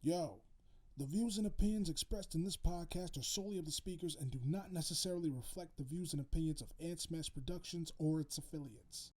Yo, the views and opinions expressed in this podcast are solely of the speakers and do not necessarily reflect the views and opinions of Ant Smash Productions or its affiliates.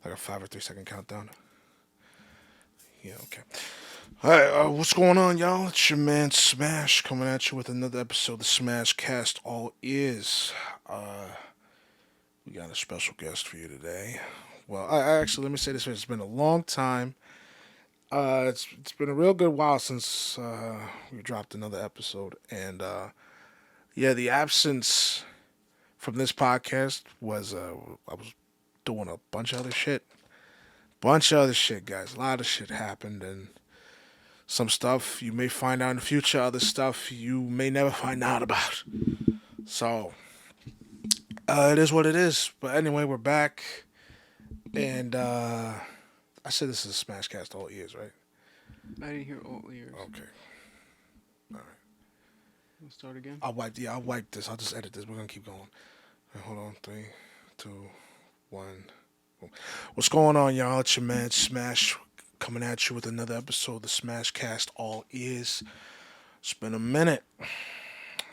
Like a 5 or 3 second countdown. Yeah, okay. All right, what's going on, y'all? It's your man Smash coming at you with another episode of the Smash Cast All Ears. We got a special guest for you today. Well, I actually let me say this: it's been a long time. It's been a real good while since we dropped another episode, and yeah, the absence from this podcast was I was doing a bunch of other shit, guys. A lot of shit happened, and some stuff you may find out in the future, other stuff you may never find out about. So, it is what it is. But anyway, we're back, and I said this is a Smashcast all ears, right? I didn't hear all ears. Okay. All right. Let's start again. I'll wipe this. I'll just edit this. We're gonna keep going. Right, hold on. 3, 2, 1. Boom. What's going on, y'all? It's your man Smash coming at you with another episode of the Smashcast All Ears. It's been a minute.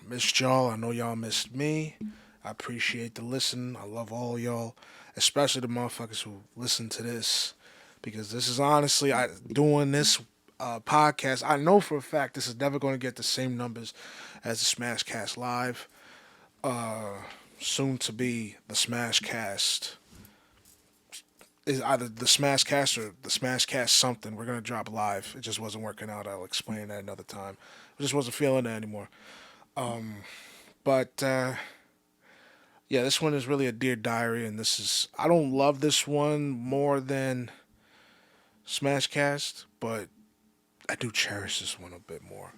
Missed y'all. I know y'all missed me. I appreciate the listen. I love all y'all, especially the motherfuckers who listen to this, because this is honestly, doing this podcast. I know for a fact this is never going to get the same numbers as the Smashcast Live. Soon to be the Smashcast is either the Smashcast or the Smashcast something. We're gonna drop live. It just wasn't working out. I'll explain that another time. I just wasn't feeling it anymore. But yeah, this one is really a dear diary, and this is I don't love this one more than Smashcast, but I do cherish this one a bit more.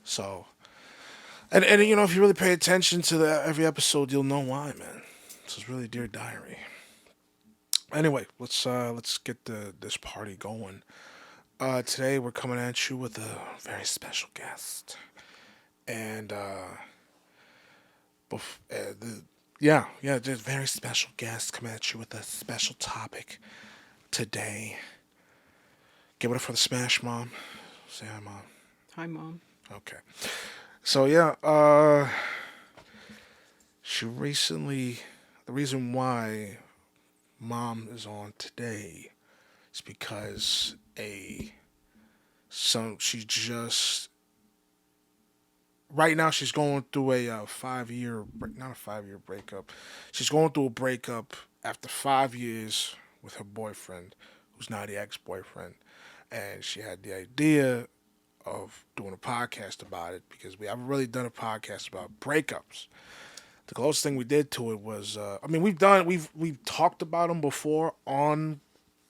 So, and you know, if you really pay attention to every episode, you'll know why, man. This is really dear diary. Anyway, let's get this party going. Today we're coming at you with a very special guest, and just very special guest coming at you with a special topic today. Give it up for the Smash Mom. Say hi, Mom. Hi, Mom. Okay. So yeah, she recently the reason why Mom is on today is because she just right now she's going through a 5 year not a 5 year breakup. She's going through a breakup after 5 years with her boyfriend, who's now the ex boyfriend, and she had the idea of doing a podcast about it because we haven't really done a podcast about breakups. The closest thing we did to it was, we've talked about them before on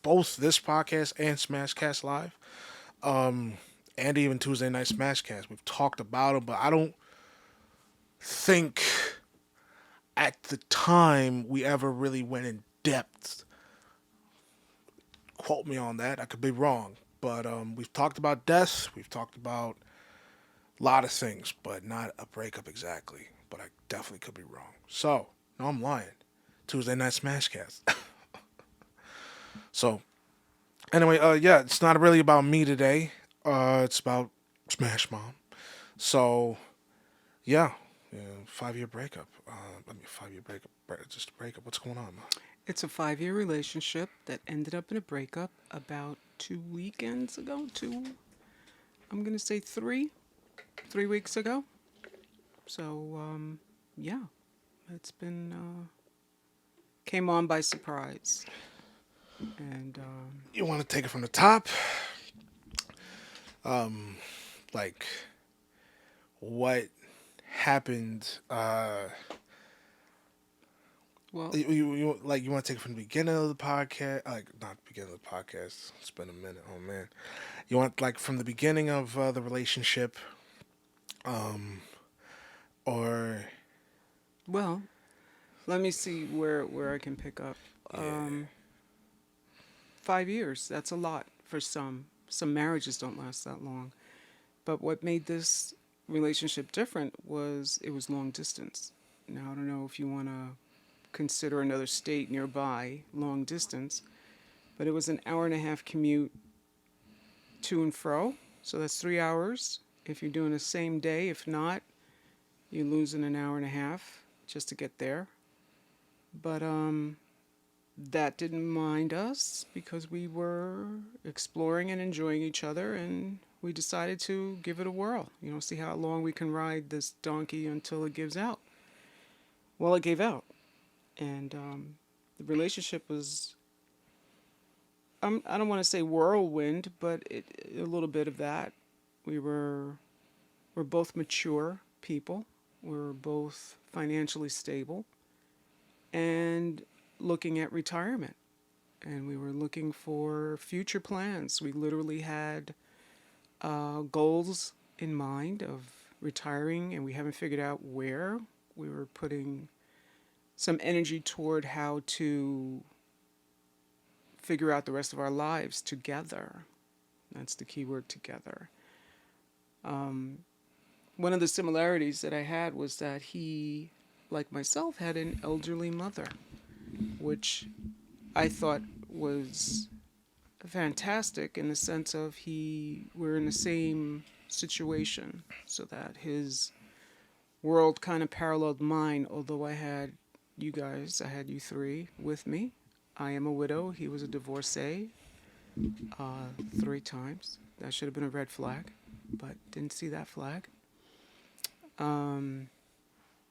both this podcast and Smashcast Live, and even Tuesday Night Smashcast. We've talked about them, but I don't think at the time we ever really went in depth. Quote me on that. I could be wrong, but we've talked about death. We've talked about a lot of things, but not a breakup exactly. But I definitely could be wrong. So, no, I'm lying. Tuesday Night Smashcast. So, anyway, yeah, it's not really about me today. It's about Smash Mom. So, yeah, 5 year breakup. 5 year breakup. Just a breakup. What's going on, Mom? It's a 5-year relationship that ended up in a breakup about 2 weekends ago. I'm going to say 3 weeks ago. So, yeah, it's been, came on by surprise. And, You want to take it from the top? Like, what happened. Well, You like you want to take it from the beginning of the podcast, like not the beginning of the podcast. It's been a minute. Oh man, you want like from the beginning of the relationship, um, or well, let me see where I can pick up. yeah, 5 years. That's a lot for some. Some marriages don't last that long. But what made this relationship different was it was long distance. Now, I don't know if you want to consider another state nearby long distance, but it was an hour and a half commute to and fro. So that's 3 hours. If you're doing the same day, if not, you're losing an hour and a half just to get there. But that didn't mind us because we were exploring and enjoying each other, and we decided to give it a whirl. See how long we can ride this donkey until it gives out. Well, it gave out, and the relationship was, I don't want to say whirlwind, but a little bit of that. We we're both mature people. We're both financially stable and looking at retirement. And we were looking for future plans. We literally had goals in mind of retiring, and we haven't figured out where. We were putting some energy toward how to figure out the rest of our lives together. That's the key word, together. One of the similarities that I had was that he, like myself, had an elderly mother, which I thought was fantastic in the sense of we're in the same situation, so that his world kind of paralleled mine. Although I had you three with me. I am a widow. He was a divorcee 3 times. That should have been a red flag, but didn't see that flag. And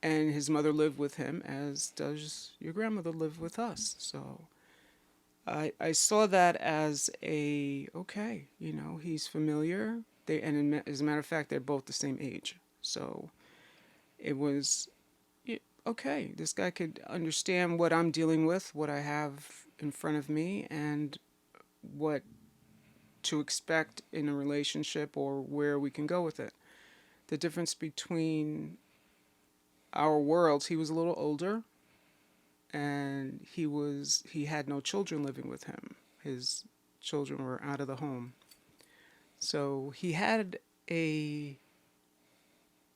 his mother lived with him, as does your grandmother live with us. So I saw that as okay, he's familiar. As a matter of fact, they're both the same age. So it was, okay, this guy could understand what I'm dealing with, what I have in front of me, and what to expect in a relationship or where we can go with it. The difference between our worlds, he was a little older, and he had no children living with him. His children were out of the home. So he had a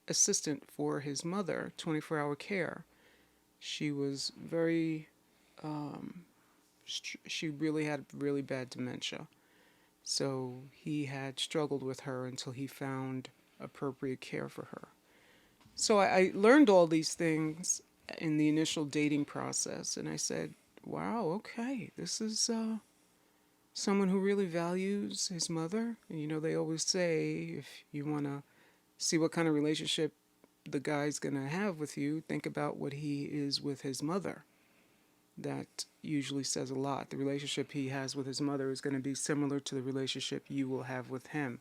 assistant for his mother, 24-hour care. She was she really had really bad dementia. So he had struggled with her until he found appropriate care for her. So I learned all these things in the initial dating process, and I said, wow, okay, this is someone who really values his mother. And, they always say, if you want to see what kind of relationship the guy's going to have with you, think about what he is with his mother. That usually says a lot. The relationship he has with his mother is going to be similar to the relationship you will have with him.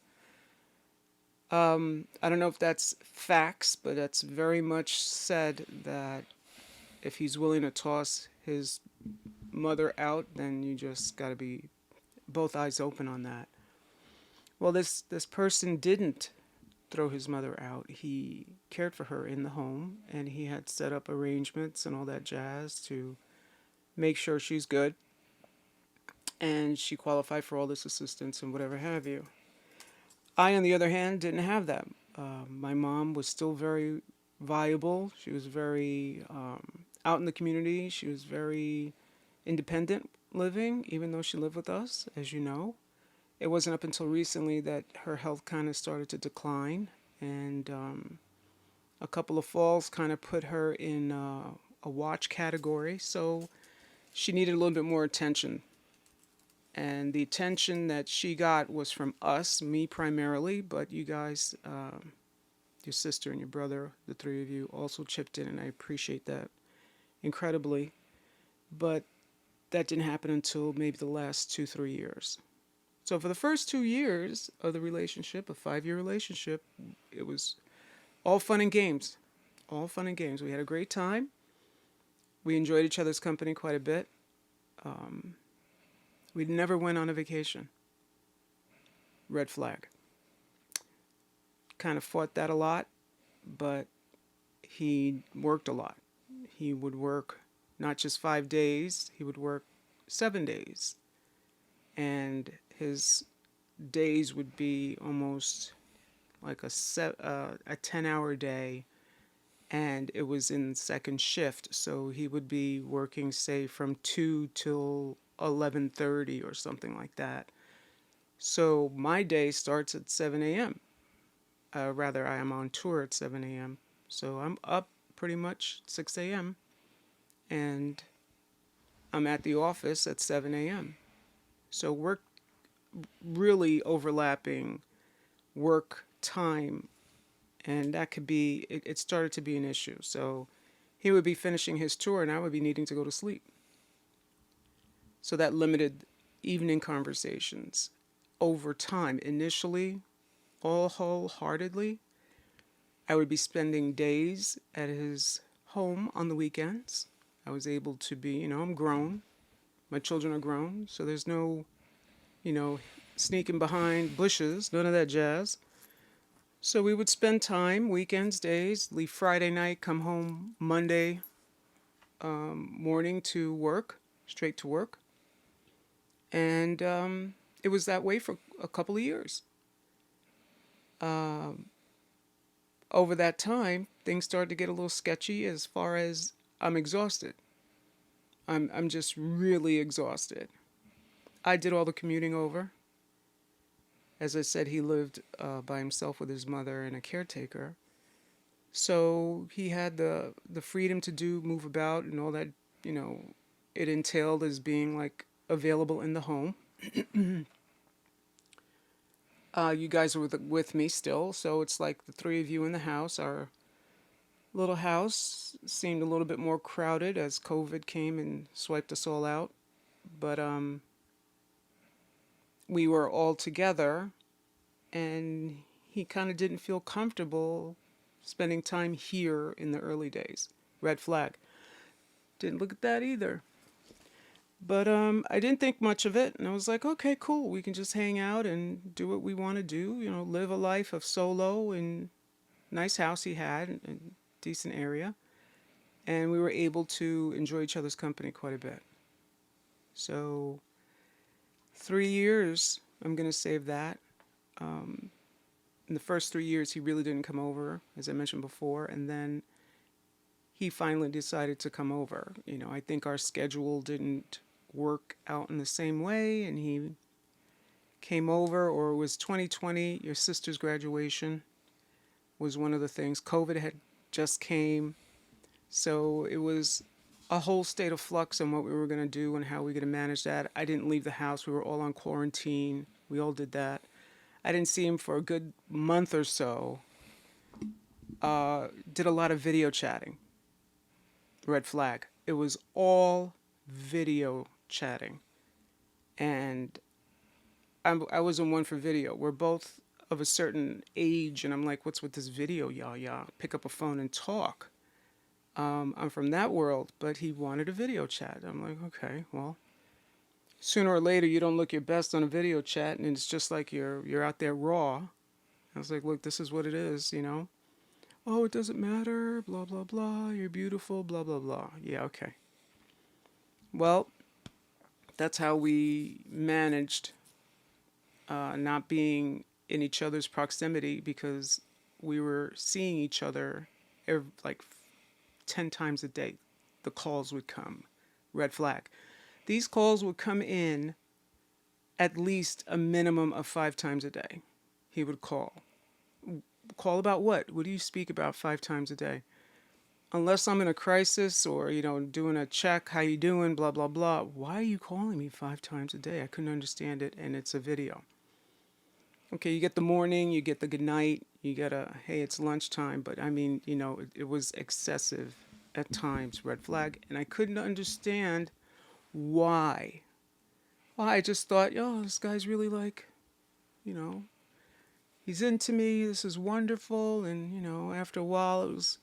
I don't know if that's facts, but that's very much said that if he's willing to toss his mother out, then you just got to be both eyes open on that. Well, this person didn't throw his mother out. He cared for her in the home, and he had set up arrangements and all that jazz to make sure she's good, and she qualified for all this assistance and whatever have you. I, on the other hand, didn't have that. My mom was still very viable. She was very out in the community. She was very independent living, even though she lived with us, as you know. It wasn't up until recently that her health kind of started to decline, and a couple of falls kind of put her in a watch category. So she needed a little bit more attention. And the attention that she got was from us, me primarily, but you guys, your sister and your brother, the three of you, also chipped in, and I appreciate that incredibly. But that didn't happen until maybe the last 2-3 years. So for the first 2 years of the relationship, a 5-year relationship, it was all fun and games. All fun and games. We had a great time. We enjoyed each other's company quite a bit. We never went on a vacation. Red flag. Kind of fought that a lot, but he worked a lot. He would work not just 5 days, he would work 7 days. And his days would be almost like a 10-hour day, and it was in second shift. So he would be working, say, from 2 till 11:30 or something like that. So my day starts at 7 a.m. Rather, I am on tour at 7 a.m. So I'm up pretty much 6 a.m. and I'm at the office at 7 a.m. So we're really overlapping work time, and that could be, it started to be an issue. So he would be finishing his tour and I would be needing to go to sleep. So that limited evening conversations over time. Initially, all wholeheartedly, I would be spending days at his home on the weekends. I was able to be, I'm grown. My children are grown, so there's no, sneaking behind bushes, none of that jazz. So we would spend time, weekends, days, leave Friday night, come home Monday morning to work, straight to work. And it was that way for a couple of years. Over that time, things started to get a little sketchy as far as I'm exhausted. I'm just really exhausted. I did all the commuting over. As I said, he lived by himself with his mother and a caretaker. So he had the freedom to move about and all that, it entailed as being like available in the home. You guys are with me still, so it's like the three of you in the house. Our little house seemed a little bit more crowded as COVID came and swiped us all out. But we were all together, and he kind of didn't feel comfortable spending time here in the early days. Red flag. Didn't look at that either. But I didn't think much of it, and I was like, okay, cool. We can just hang out and do what we want to do. Live a life of solo in nice house he had, in decent area, and we were able to enjoy each other's company quite a bit. So 3 years, I'm gonna save that. In the first 3 years, he really didn't come over, as I mentioned before, and then he finally decided to come over. I think our schedule didn't work out in the same way, and he came over. Or it was 2020, your sister's graduation was one of the things. COVID had just came, so it was a whole state of flux on what we were going to do and how we were going to manage that. I didn't leave the house. We were all on quarantine. We all did that. I didn't see him for a good month or so. Did a lot of video chatting. Red flag. It was all video chatting. And I wasn't one for video. We're both of a certain age, and I'm like, what's with this video, y'all? Pick up a phone and talk. I'm from that world, but he wanted a video chat. I'm like, okay, well, sooner or later, you don't look your best on a video chat, and it's just like you're out there raw. I was like, look, this is what it is, Oh, it doesn't matter, blah, blah, blah, you're beautiful, blah, blah, blah. Yeah, okay. Well, that's how we managed not being in each other's proximity, because we were seeing each other like 10 times a day. The calls would come. Red flag. These calls would come in at least a minimum of 5 times a day. He would call. Call about what? What do you speak about 5 times a day? Unless I'm in a crisis or, doing a check, how you doing, blah, blah, blah. Why are you calling me 5 times a day? I couldn't understand it, and it's a video. Okay, you get the morning, you get the good night, you get hey, it's lunchtime, but I mean, it was excessive at times, red flag, and I couldn't understand why. Well, I just thought, this guy's really like, he's into me. This is wonderful. And, after a while, it was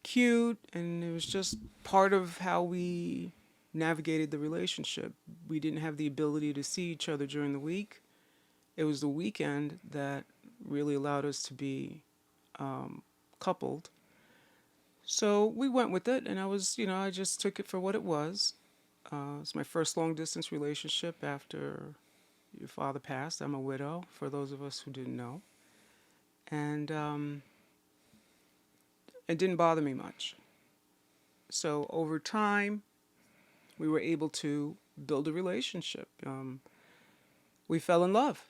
cute. And it was just part of how we navigated the relationship. We didn't have the ability to see each other during the week. It was the weekend that really allowed us to be coupled. So we went with it, and I just took it for what it was. It's my first long distance relationship after your father passed. I'm a widow, for those of us who didn't know. And it didn't bother me much. So over time, we were able to build a relationship. We fell in love.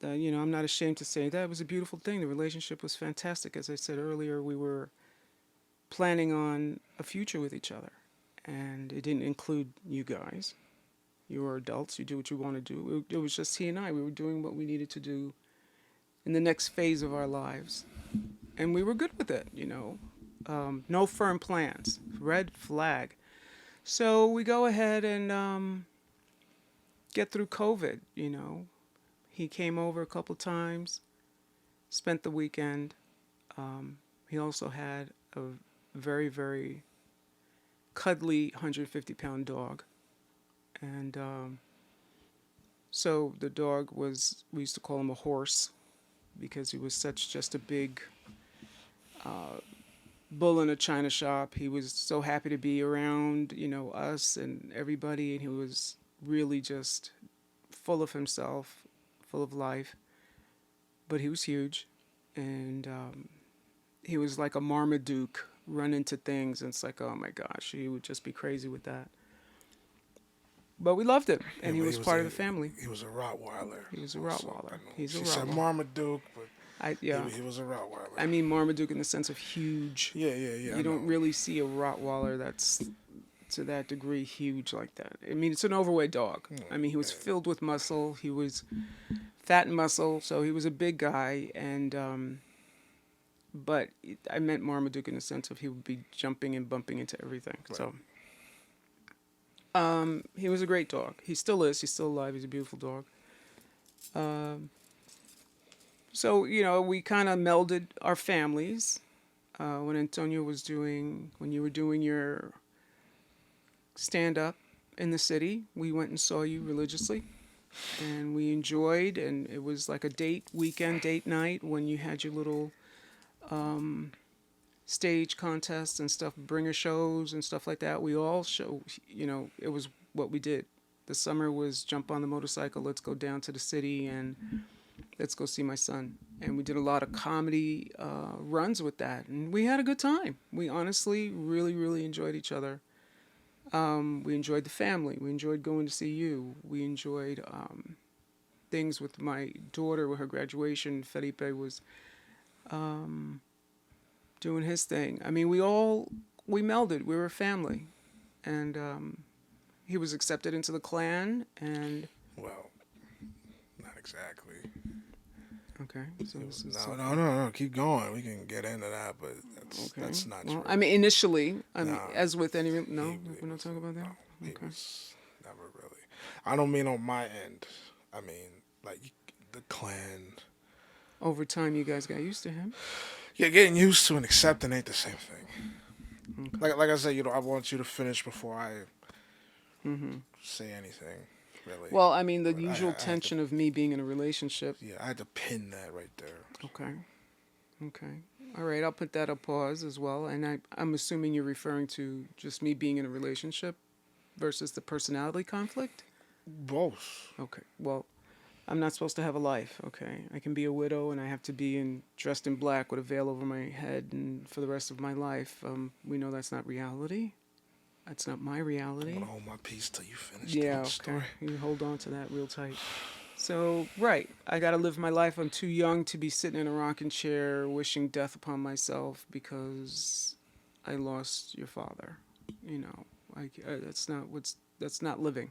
I'm not ashamed to say that. It was a beautiful thing. The relationship was fantastic. As I said earlier, we were planning on a future with each other. And it didn't include you guys. You were adults. You do what you want to do. It was just he and I. We were doing what we needed to do in the next phase of our lives. And we were good with it, No firm plans. Red flag. So we go ahead and get through COVID, He came over a couple times, spent the weekend. He also had a very, very cuddly 150-pound dog. And so the dog we used to call him a horse because he was just a big bull in a china shop. He was so happy to be around, us and everybody. And he was really just full of himself, full of life. But he was huge. And he was like a Marmaduke, run into things. And it's like, oh my gosh, he would just be crazy with that. But we loved him, and he was part of the family. He was a Rottweiler. He was a Rottweiler. She said Marmaduke, but he was a Rottweiler. I mean Marmaduke in the sense of huge. Yeah. You don't really see a Rottweiler that's to that degree huge like that. I mean, it's an overweight dog. I mean, he was filled with muscle. He was fat and muscle, so he was a big guy. And but I meant Marmaduke in the sense of he would be jumping and bumping into everything. Right. So. He was a great dog. He still is. He's still alive. He's a beautiful dog. So, we kind of melded our families. When you were doing your stand-up in the city, we went and saw you religiously. And we enjoyed, and it was like a weekend date night when you had your little stage contests and stuff, bringer shows and stuff like that. We all it was what we did. The summer was jump on the motorcycle, let's go down to the city and let's go see my son. And we did a lot of comedy runs with that. And we had a good time. We honestly really, really enjoyed each other. We enjoyed the family. We enjoyed going to see you. We enjoyed things with my daughter with her graduation. Felipe was doing his thing. I mean, we melded. We were a family. And he was accepted into the clan, and... Well, not exactly. Okay. So No, keep going. We can get into that, but that's not true. I mean, initially, as with any... No, we're not talking about that? No, okay. He was never really... I don't mean on my end. I mean, like, the clan... Over time, you guys got used to him? Yeah, getting used to and accepting ain't the same thing. Okay. Like I said, I want you to finish before I say anything, really. Well, I mean, the usual tension of me being in a relationship. Yeah, I had to pin that right there. Okay. All right, I'll put that on pause as well. And I'm assuming you're referring to just me being in a relationship versus the personality conflict? Both. Okay, well... I'm not supposed to have a life, okay? I can be a widow and I have to be dressed in black with a veil over my head and for the rest of my life. We know that's not reality. That's not my reality. I'm going to hold my peace till you finish the story. Okay. You hold on to that real tight. So, right. I got to live my life. I'm too young to be sitting in a rocking chair wishing death upon myself because I lost your father. That's not living.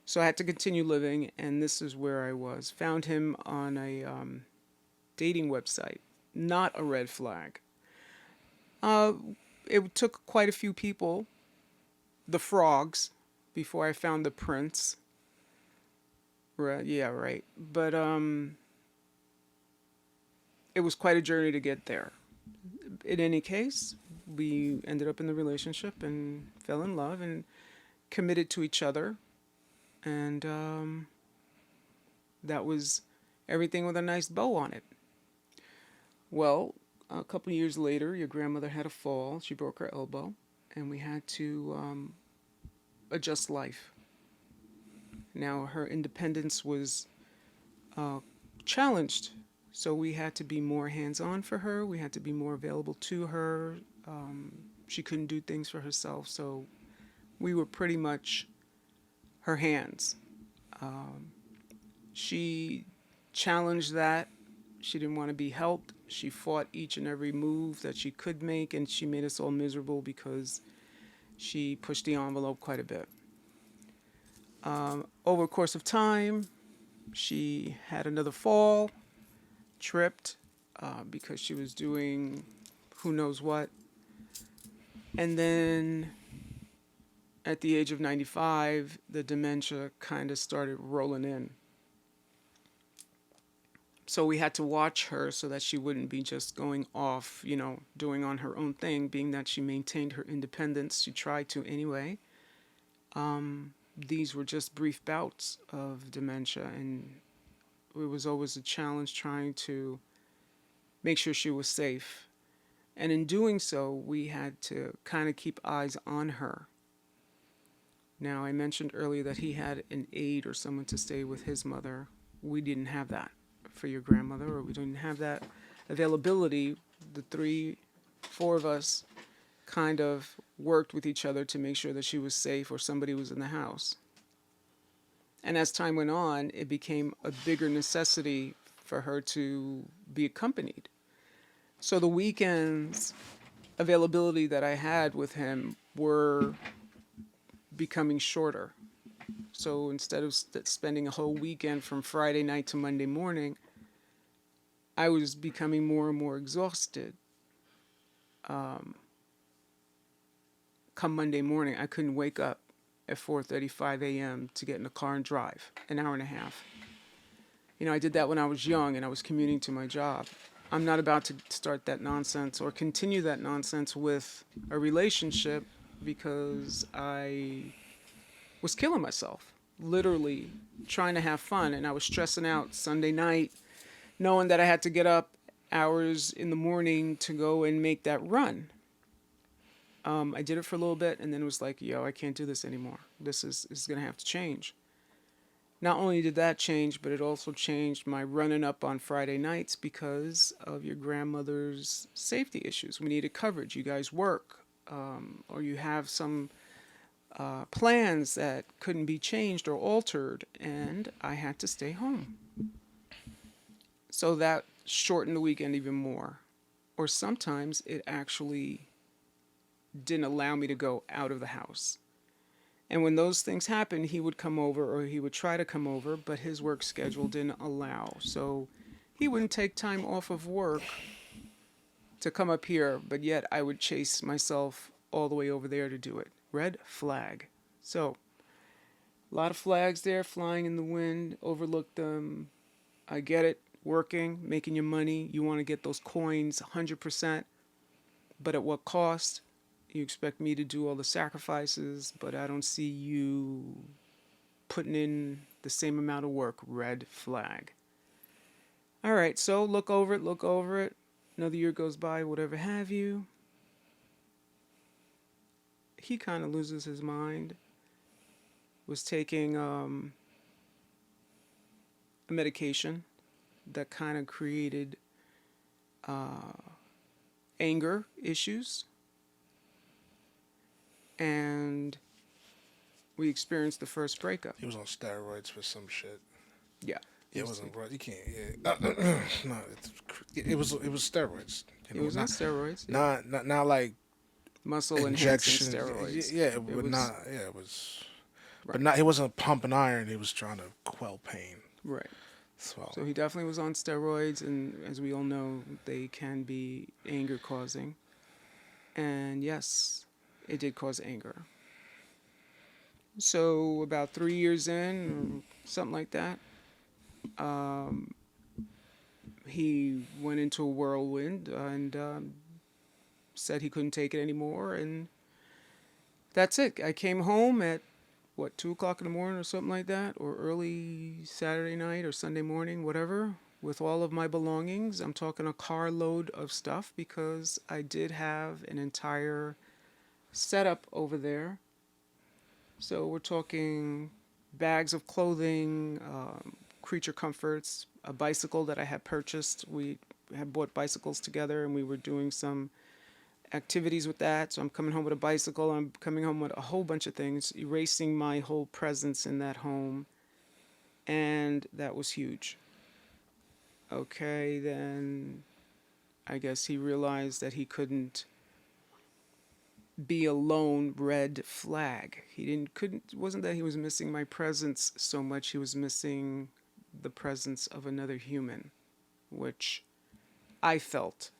So I had to continue living, and this is where I was. Found him on a dating website. Not a red flag. It took quite a few people, the frogs, before I found the prince. Right? Yeah, right. But it was quite a journey to get there. In any case, we ended up in the relationship and fell in love and committed to each other. And that was everything with a nice bow on it. Well, a couple of years later, your grandmother had a fall. She broke her elbow, and we had to adjust life. Now, her independence was challenged, so we had to be more hands on for her. We had to be more available to her. She couldn't do things for herself, so we were pretty much her hands. She challenged that. She didn't want to be helped. She fought each and every move that she could make, and she made us all miserable she pushed the envelope quite a bit. Over the course of time, she had another fall, tripped because she was doing who knows what. And then at the age of 95, the dementia kind of started rolling in. So we had to watch her so that she wouldn't be just going off, doing on her own thing, being that she maintained her independence. She tried to anyway. These were just brief bouts of dementia, and it was always a challenge trying to make sure she was safe. And in doing so, we had to kind of keep eyes on her. Now, I mentioned earlier that he had an aide or someone to stay with his mother. We didn't have that for your grandmother, or we didn't have that availability. The 3, 4 of us kind of worked with each other to make sure that she was safe or somebody was in the house. And as time went on, it became a bigger necessity for her to be accompanied. So the weekends availability that I had with him were becoming shorter. So instead of spending a whole weekend from Friday night to Monday morning, I was becoming more and more exhausted. Come Monday morning, I couldn't wake up at 4:35 a.m. to get in the car and drive an hour and a half. I did that when I was young and I was commuting to my job. I'm not about to start that nonsense or continue that nonsense with a relationship because I was killing myself, literally trying to have fun. And I was stressing out Sunday night, knowing that I had to get up hours in the morning to go and make that run. I did it for a little bit, and then it was like, I can't do this anymore. This is going to have to change. Not only did that change, but it also changed my running up on Friday nights because of your grandmother's safety issues. We needed coverage. You guys work, or you have some plans that couldn't be changed or altered, and I had to stay home. So that shortened the weekend even more. Or sometimes it actually didn't allow me to go out of the house. And when those things happened, he would come over, or he would try to come over, but his work schedule didn't allow. So he wouldn't take time off of work to come up here, but yet I would chase myself all the way over there to do it. Red flag. So a lot of flags there flying in the wind. Overlook them. I get it. Working, making your money. You want to get those coins 100%. But at what cost? You expect me to do all the sacrifices, but I don't see you putting in the same amount of work. Red flag. All right, so look over it. Another year goes by, whatever have you. He kind of loses his mind. Was taking a medication that kind of created anger issues. And we experienced the first breakup. He was on steroids for some shit. Yeah. It wasn't, bro. You can't. Yeah. No, it was steroids. It was on steroids. Yeah. Not like muscle injection enhancing steroids. Yeah, it was not. Yeah, it was. Right. But not. He wasn't pumping iron. He was trying to quell pain. Right. So he definitely was on steroids, and as we all know, they can be anger causing. And yes, it did cause anger. So about 3 years in, or something like that, he went into a whirlwind and said he couldn't take it anymore, and that's it. I came home at what, 2 o'clock in the morning or something like that, or early Saturday night or Sunday morning, whatever, with all of my belongings. I'm talking a carload of stuff because I did have an entire setup over there. So we're talking bags of clothing, creature comforts, a bicycle that I had purchased. We had bought bicycles together and we were doing some activities with that. So I'm coming home with a bicycle. I'm coming home with a whole bunch of things, erasing my whole presence in that home. And that was huge. Okay, then I guess he realized that he couldn't be alone. Red flag. It wasn't that he was missing my presence so much, he was missing the presence of another human, which I felt.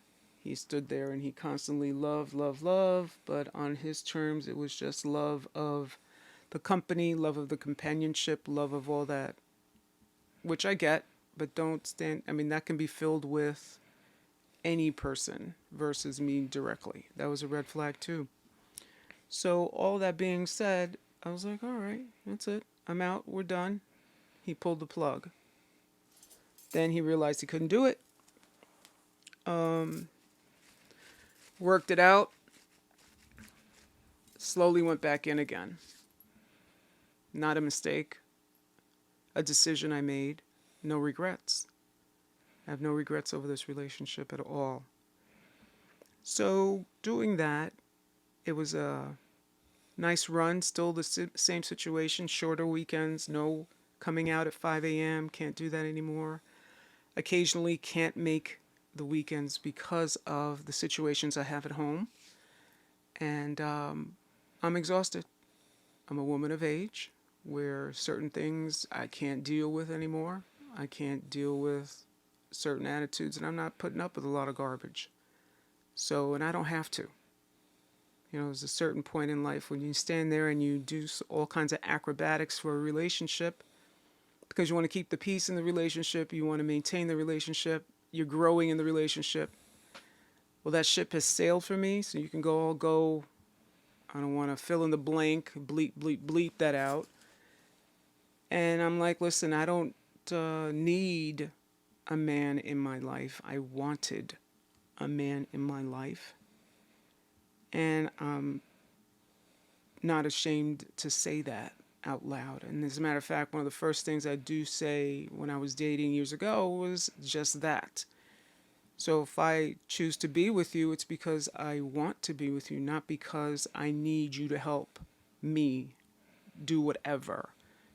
He stood there and he constantly loved, loved, loved, but on his terms it was just love of the company, love of the companionship, love of all that, which I get, but that can be filled with any person versus me directly. That was a red flag too. So all that being said, I was like, all right, that's it. I'm out. We're done. He pulled the plug. Then he realized he couldn't do it. Worked it out. Slowly went back in again. Not a mistake. A decision I made. No regrets. I have no regrets over this relationship at all. So doing that, it was a nice run. Still the same situation. Shorter weekends. No coming out at 5 a.m. Can't do that anymore. Occasionally can't make the weekends because of the situations I have at home. And I'm exhausted. I'm a woman of age where certain things I can't deal with anymore. I can't deal with certain attitudes, and I'm not putting up with a lot of garbage. So, and I don't have to. There's a certain point in life when you stand there and you do all kinds of acrobatics for a relationship because you want to keep the peace in the relationship, you want to maintain the relationship, you're growing in the relationship. Well, that ship has sailed for me, so you can go, I don't want to fill in the blank, bleep, bleep, bleep that out. And I'm like, listen, I don't need a man in my life. I wanted a man in my life. And I'm not ashamed to say that out loud. And as a matter of fact, one of the first things I do say when I was dating years ago was just that. So if I choose to be with you, it's because I want to be with you, not because I need you to help me do whatever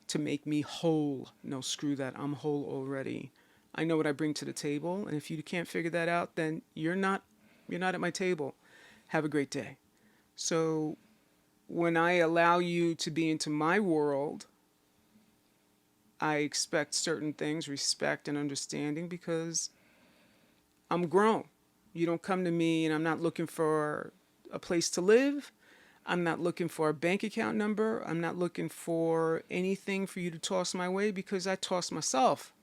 to make me whole. No, screw that. I'm whole already. I know what I bring to the table, and if you can't figure that out, then you're not at my table. Have a great day. So when I allow you to be into my world, I expect certain things, respect and understanding, because I'm grown. You don't come to me and I'm not looking for a place to live. I'm not looking for a bank account number. I'm not looking for anything for you to toss my way because I toss myself.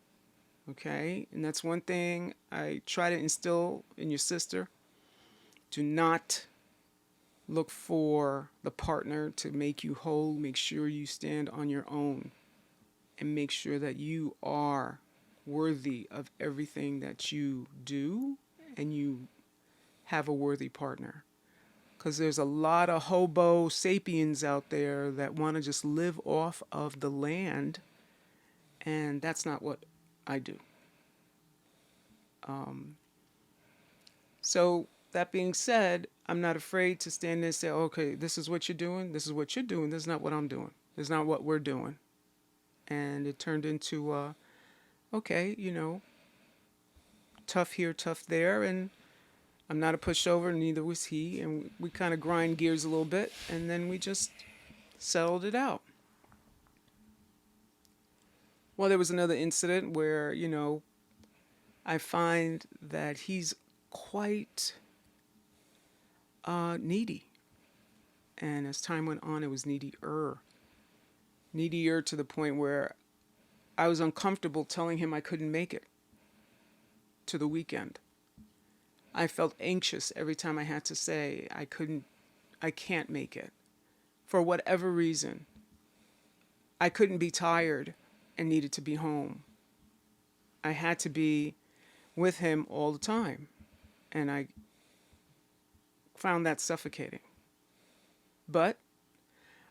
Okay? And that's one thing I try to instill in your sister. Do not look for the partner to make you whole. Make sure you stand on your own and make sure that you are worthy of everything that you do and you have a worthy partner. Because there's a lot of hobo sapiens out there that want to just live off of the land, and that's not what I do. So that being said, I'm not afraid to stand there and say, okay, this is what you're doing, this is what you're doing, this is not what I'm doing, this is not what we're doing. And it turned into, okay, tough here, tough there, and I'm not a pushover, neither was he, and we kind of grind gears a little bit, and then we just settled it out. Well, there was another incident where, I find that he's quite needy. And as time went on, it was needier. Needier to the point where I was uncomfortable telling him I couldn't make it. to the weekend. I felt anxious every time I had to say I can't make it. For whatever reason, I couldn't be tired and needed to be home. I had to be with him all the time. And I found that suffocating. But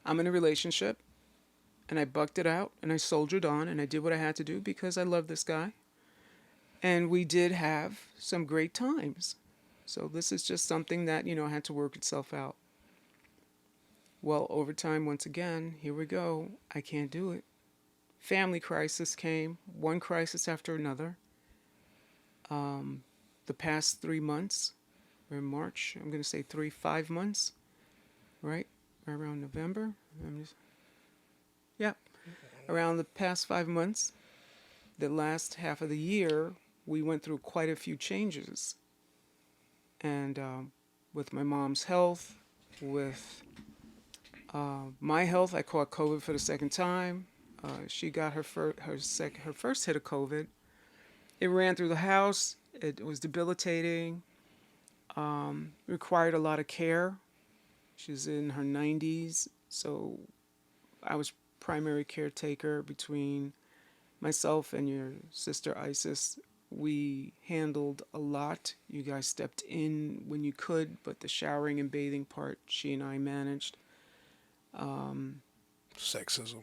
I'm in a relationship and I bucked it out and I soldiered on and I did what I had to do because I love this guy. And we did have some great times. So this is just something that, had to work itself out. Well, over time, once again, here we go. I can't do it. Family crisis came, one crisis after another. The past 3 months, we're in March, I'm going to say 5 months, right? Around November. Yeah, around the past 5 months, the last half of the year, we went through quite a few changes. And with my mom's health, with my health, I caught COVID for the second time. She got her first hit of COVID. It ran through the house. It was debilitating. Required a lot of care. She's in her 90s, so I was primary caretaker between myself and your sister Isis. We handled a lot. You guys stepped in when you could, but the showering and bathing part, she and I managed. Sexism.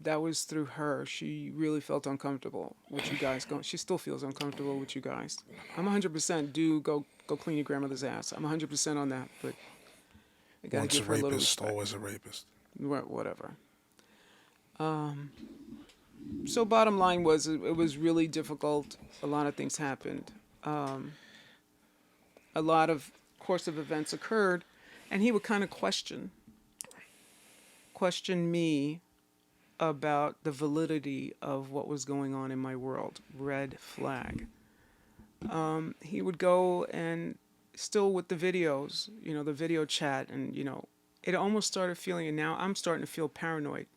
That was through her. She really felt uncomfortable with you guys going. She still feels uncomfortable with you guys. I'm 100% do go clean your grandmother's ass. I'm 100% on that, but I gotta Once give her a little rapist, respect. always a rapist. Whatever. So bottom line was it was really difficult. A lot of things happened. A lot of course of events occurred, and he would kind of question me about the validity of what was going on in my world. Red flag. He would go and still with the videos, the video chat, and it almost started feeling, and now I'm starting to feel paranoid.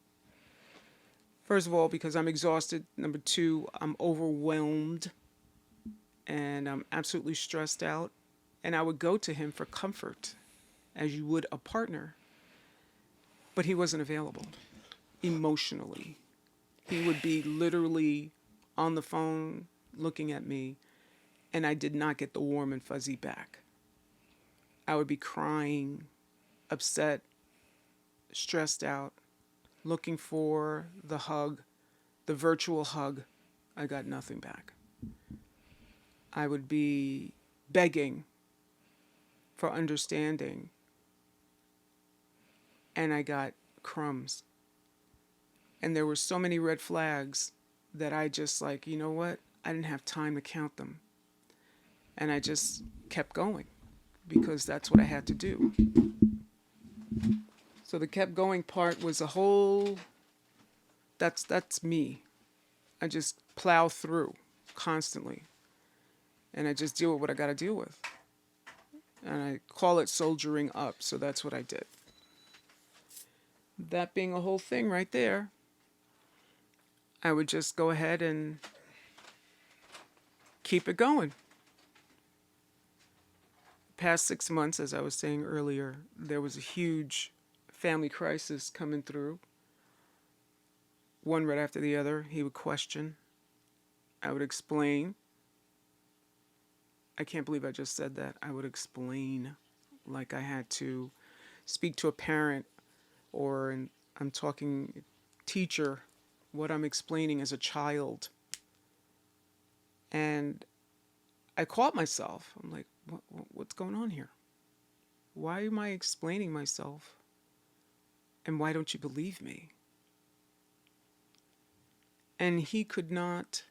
First of all, because I'm exhausted. Number two, I'm overwhelmed and I'm absolutely stressed out. And I would go to him for comfort, as you would a partner. But he wasn't available emotionally. He would be literally on the phone looking at me, and I did not get the warm and fuzzy back. I would be crying, upset, stressed out, looking for the hug, the virtual hug. I got nothing back. I would be begging for understanding, and I got crumbs. And there were so many red flags that I just like, you know what? I didn't have time to count them. And I just kept going because that's what I had to do. So the kept going part was a whole, that's me. I just plow through constantly. And I just deal with what I got to deal with. And I call it soldiering up, so that's what I did. That being a whole thing right there, I would just go ahead and keep it going. Past 6 months, as I was saying earlier, there was a huge family crisis coming through. One right after the other, he would question. I would explain. I can't believe I just said that. I would explain like I had to speak to a parent or I'm talking teacher, what I'm explaining as a child. And I caught myself. I'm like, what's going on here? Why am I explaining myself? And why don't you believe me? And he could not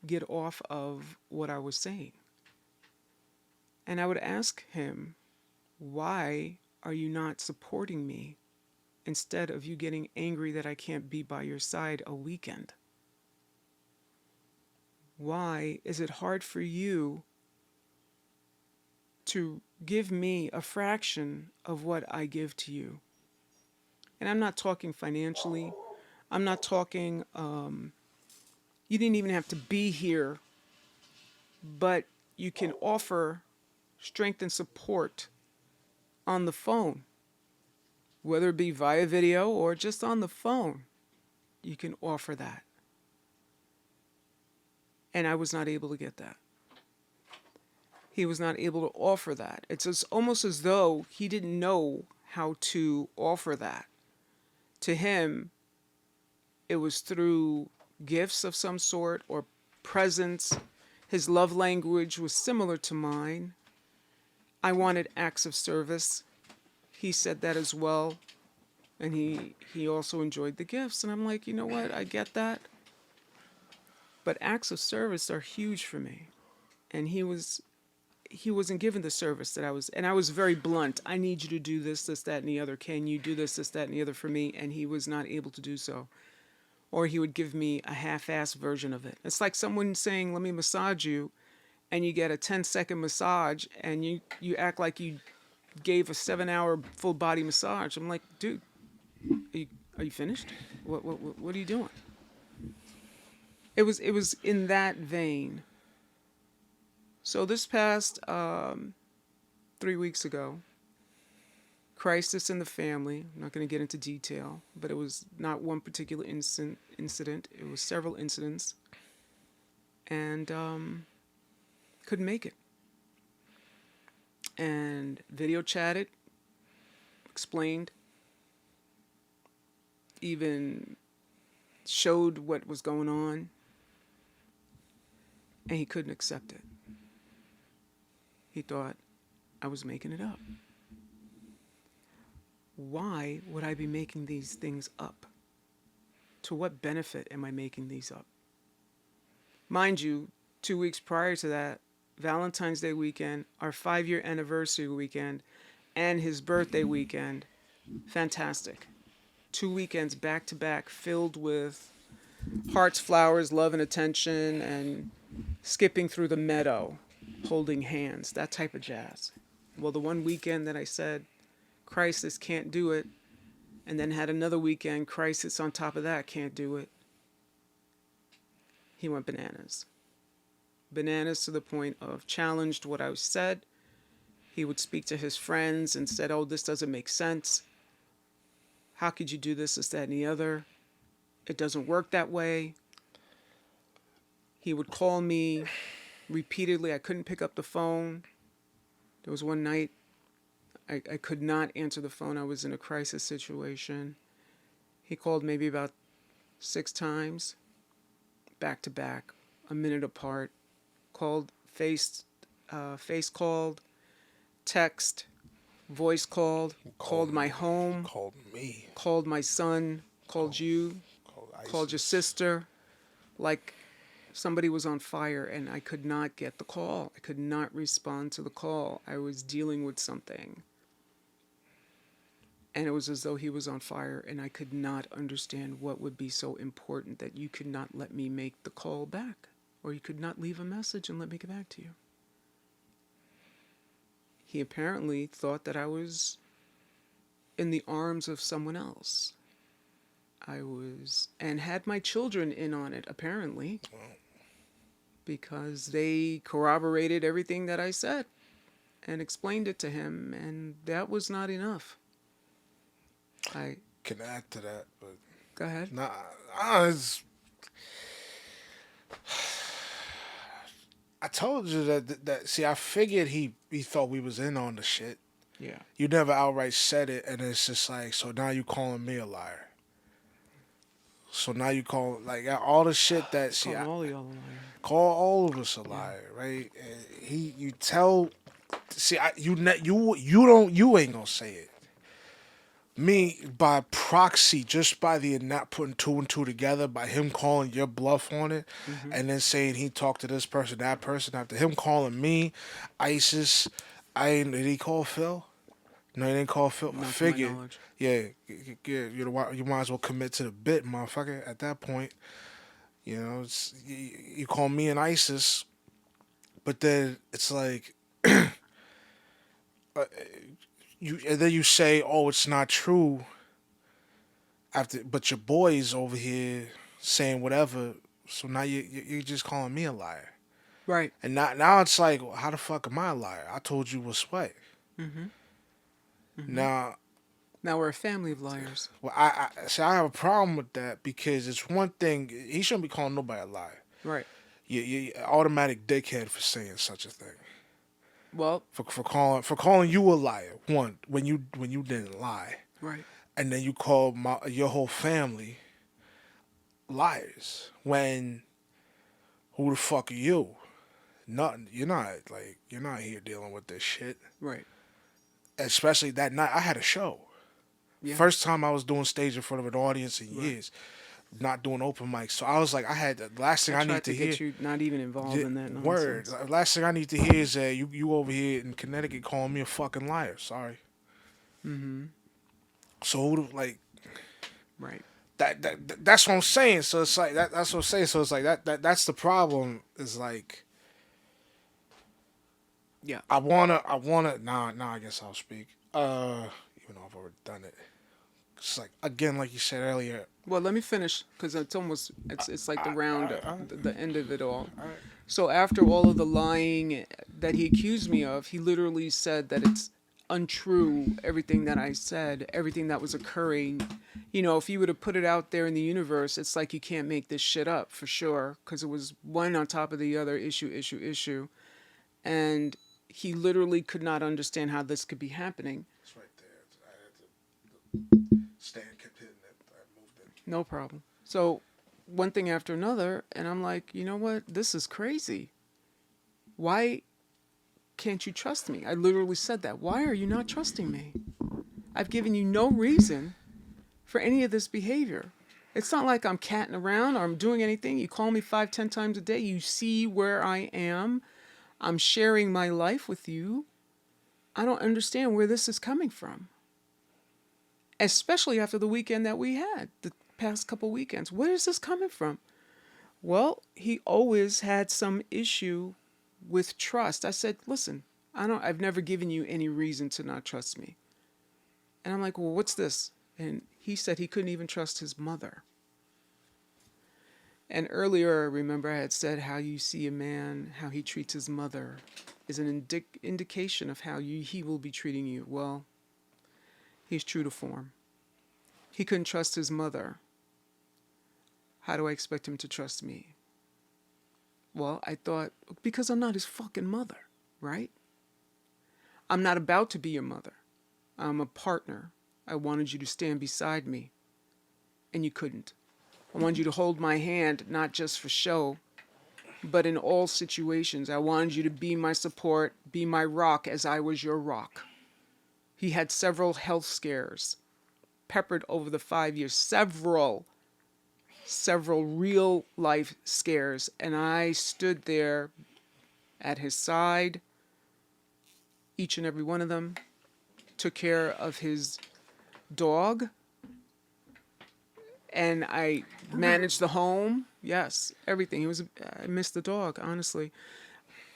get off of what I was saying. And I would ask him, why are you not supporting me instead of you getting angry that I can't be by your side a weekend? Why is it hard for you to give me a fraction of what I give to you? And I'm not talking financially. I'm not talking, you didn't even have to be here but you can offer strength and support on the phone, whether it be via video or just on the phone. You can offer that. And I was not able to get that. He was not able to offer that. Almost as though he didn't know how to offer that. To him, it was through gifts of some sort or presents. His love language was similar to mine. I wanted acts of service. He said that as well. And he also enjoyed the gifts. And I'm like, you know what? I get that. But acts of service are huge for me. And he wasn't given the service that I was, and I was very blunt. I need you to do this, that, and the other. Can you do this, that, and the other for me? And he was not able to do so. Or he would give me a half-assed version of it. It's like someone saying, let me massage you, and you get a 10-second massage, and you act like you gave a 7-hour full-body massage. I'm like, dude, are you finished? What are you doing? It was in that vein. So this past 3 weeks ago, crisis in the family. I'm not going to get into detail, but it was not one particular incident. It was several incidents, and couldn't make it. And video chatted, explained, even showed what was going on, and he couldn't accept it. He thought I was making it up. Why would I be making these things up? To what benefit am I making these up? Mind you, 2 weeks prior to that, Valentine's Day weekend, our 5-year anniversary weekend, and his birthday weekend, fantastic. 2 weekends back to back filled with hearts, flowers, love, and attention, and skipping through the meadow, holding hands, that type of jazz. Well, the one weekend that I said, crisis, can't do it, and then had another weekend, crisis on top of that, can't do it, he went bananas. Bananas to the point of challenged what I said. He would speak to his friends and said, oh, this doesn't make sense. How could you do this, that, and the other? It doesn't work that way. He would call me repeatedly. I couldn't pick up the phone. There was one night I could not answer the phone. I was in a crisis situation. He called maybe about 6 times, back to back, a minute apart. Called, face called, text, voice called my home, Called me. called my son, called you, called your sister, like somebody was on fire, and I could not get the call. I could not respond to the call. I was dealing with something. And it was as though he was on fire, and I could not understand what would be so important that you could not let me make the call back, or you could not leave a message and let me get back to you. He apparently thought that I was in the arms of someone else. And had my children in on it, apparently, because they corroborated everything that I said and explained it to him, and that was not enough. I can add to that, but go ahead. I told you that. See, I figured he thought we was in on the shit. Yeah. You never outright said it, and it's just like, so now you calling me a liar. So now you call like all the shit that see. Call all y'all a liar. Call all of us a liar, right? And you tell. See, you ain't gonna say it. Me, by proxy, just by the not putting 2 and 2 together, by him calling your bluff on it, and then saying he talked to this person, that person, after him calling me, ISIS, did he call Phil? No, he didn't call Phil. Not I to my figured, knowledge. you might as well commit to the bit, motherfucker. At that point, you call me an ISIS, but then it's like. And then you say, "Oh, it's not true." But your boy's over here saying whatever, so now you're just calling me a liar. Right. And now it's like, well, how the fuck am I a liar? I told you what's what. Mm-hmm. Mm-hmm. Now, Now we're a family of liars. well, I see. I have a problem with that because it's one thing. He shouldn't be calling nobody a liar. Right. You automatic dickhead for saying such a thing. Well, For calling you a liar. One, when you didn't lie, right. and then you call your whole family liars. When who the fuck are you? Nothing. You're not here dealing with this shit. Right. Especially that night, I had a show. Yeah. First time I was doing stage in front of an audience in Right. years, not doing open mics. So I was like, I had the last thing I I need tried to to hear. get you not even involved in that Word. nonsense. Last thing I need to hear is that you over here in Connecticut calling me a fucking liar. Sorry. Mm-hmm. So who the, like Right. that's what I'm saying. So it's like that's what I'm saying. So it's like that's the problem. Is like Yeah. I wanna nah I guess I'll speak. Even though I've already done it. It's like again, like you said earlier. Well, let me finish because it's like the round, the end of it all. All right. So after all of the lying that he accused me of, he literally said that it's untrue, everything that I said, everything that was occurring. You know, if you were to put it out there in the universe, it's like you can't make this shit up for sure because it was one on top of the other, issue. And he literally could not understand how this could be happening. It's right there. I had to stand kept hitting it. I moved it. No problem. So one thing after another, and I'm like, you know what? This is crazy. Why can't you trust me? I literally said that. Why are you not trusting me? I've given you no reason for any of this behavior. It's not like I'm catting around or I'm doing anything. You call me 5, 10 times a day. You see where I am. I'm sharing my life with you. I don't understand where this is coming from. Especially after the weekend that we had, the past couple weekends. Where is this coming from? Well, he always had some issue with trust. I said, listen, I've never given you any reason to not trust me. And I'm like, well, what's this? And he said he couldn't even trust his mother. And earlier, remember, I had said how you see a man, how he treats his mother is an indication of how he will be treating you. Well, he's true to form. He couldn't trust his mother. How do I expect him to trust me? Well, I thought, because I'm not his fucking mother, right? I'm not about to be your mother. I'm a partner. I wanted you to stand beside me, and you couldn't. I wanted you to hold my hand, not just for show, but in all situations. I wanted you to be my support, be my rock as I was your rock. He had several health scares peppered over the 5 years, several real life scares. And I stood there at his side, each and every one of them, took care of his dog, and I managed the home. Yes, everything. I missed the dog, honestly.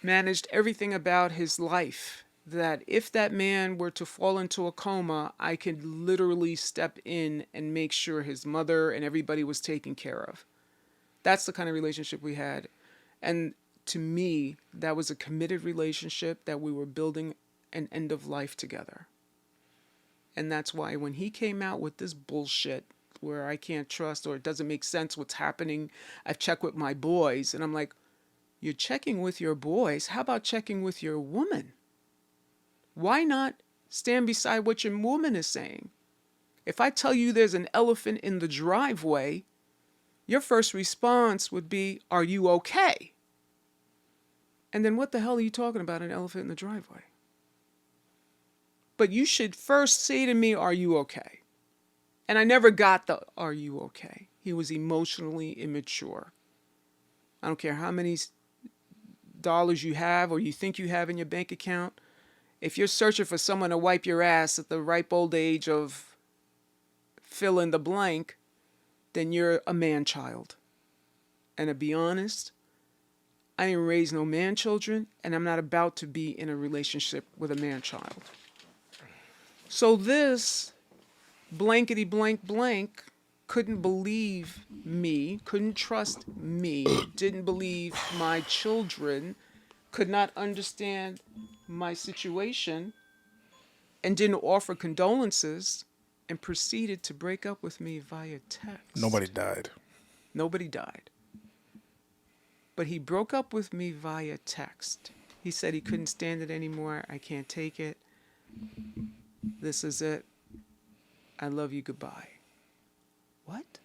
Managed everything about his life. That if that man were to fall into a coma, I could literally step in and make sure his mother and everybody was taken care of. That's the kind of relationship we had. And to me, that was a committed relationship that we were building an end of life together. And that's why when he came out with this bullshit where I can't trust or it doesn't make sense what's happening, I've checked with my boys, and I'm like, you're checking with your boys? How about checking with your woman? Why not stand beside what your woman is saying? If I tell you there's an elephant in the driveway, your first response would be, are you okay? And then what the hell are you talking about, an elephant in the driveway? But you should first say to me, are you okay? And I never got the, are you okay? He was emotionally immature. I don't care how many dollars you have or you think you have in your bank account. If you're searching for someone to wipe your ass at the ripe old age of fill in the blank, then you're a man-child. And to be honest, I didn't raise no man-children, and I'm not about to be in a relationship with a man-child. So this blankety blank blank couldn't believe me, couldn't trust me, didn't believe my children, could not understand my situation, and didn't offer condolences, and proceeded to break up with me via Nobody text. died. Nobody died. But he broke up with me via text. He said he couldn't stand it anymore. I can't take it. This is it. I love you. Goodbye. What?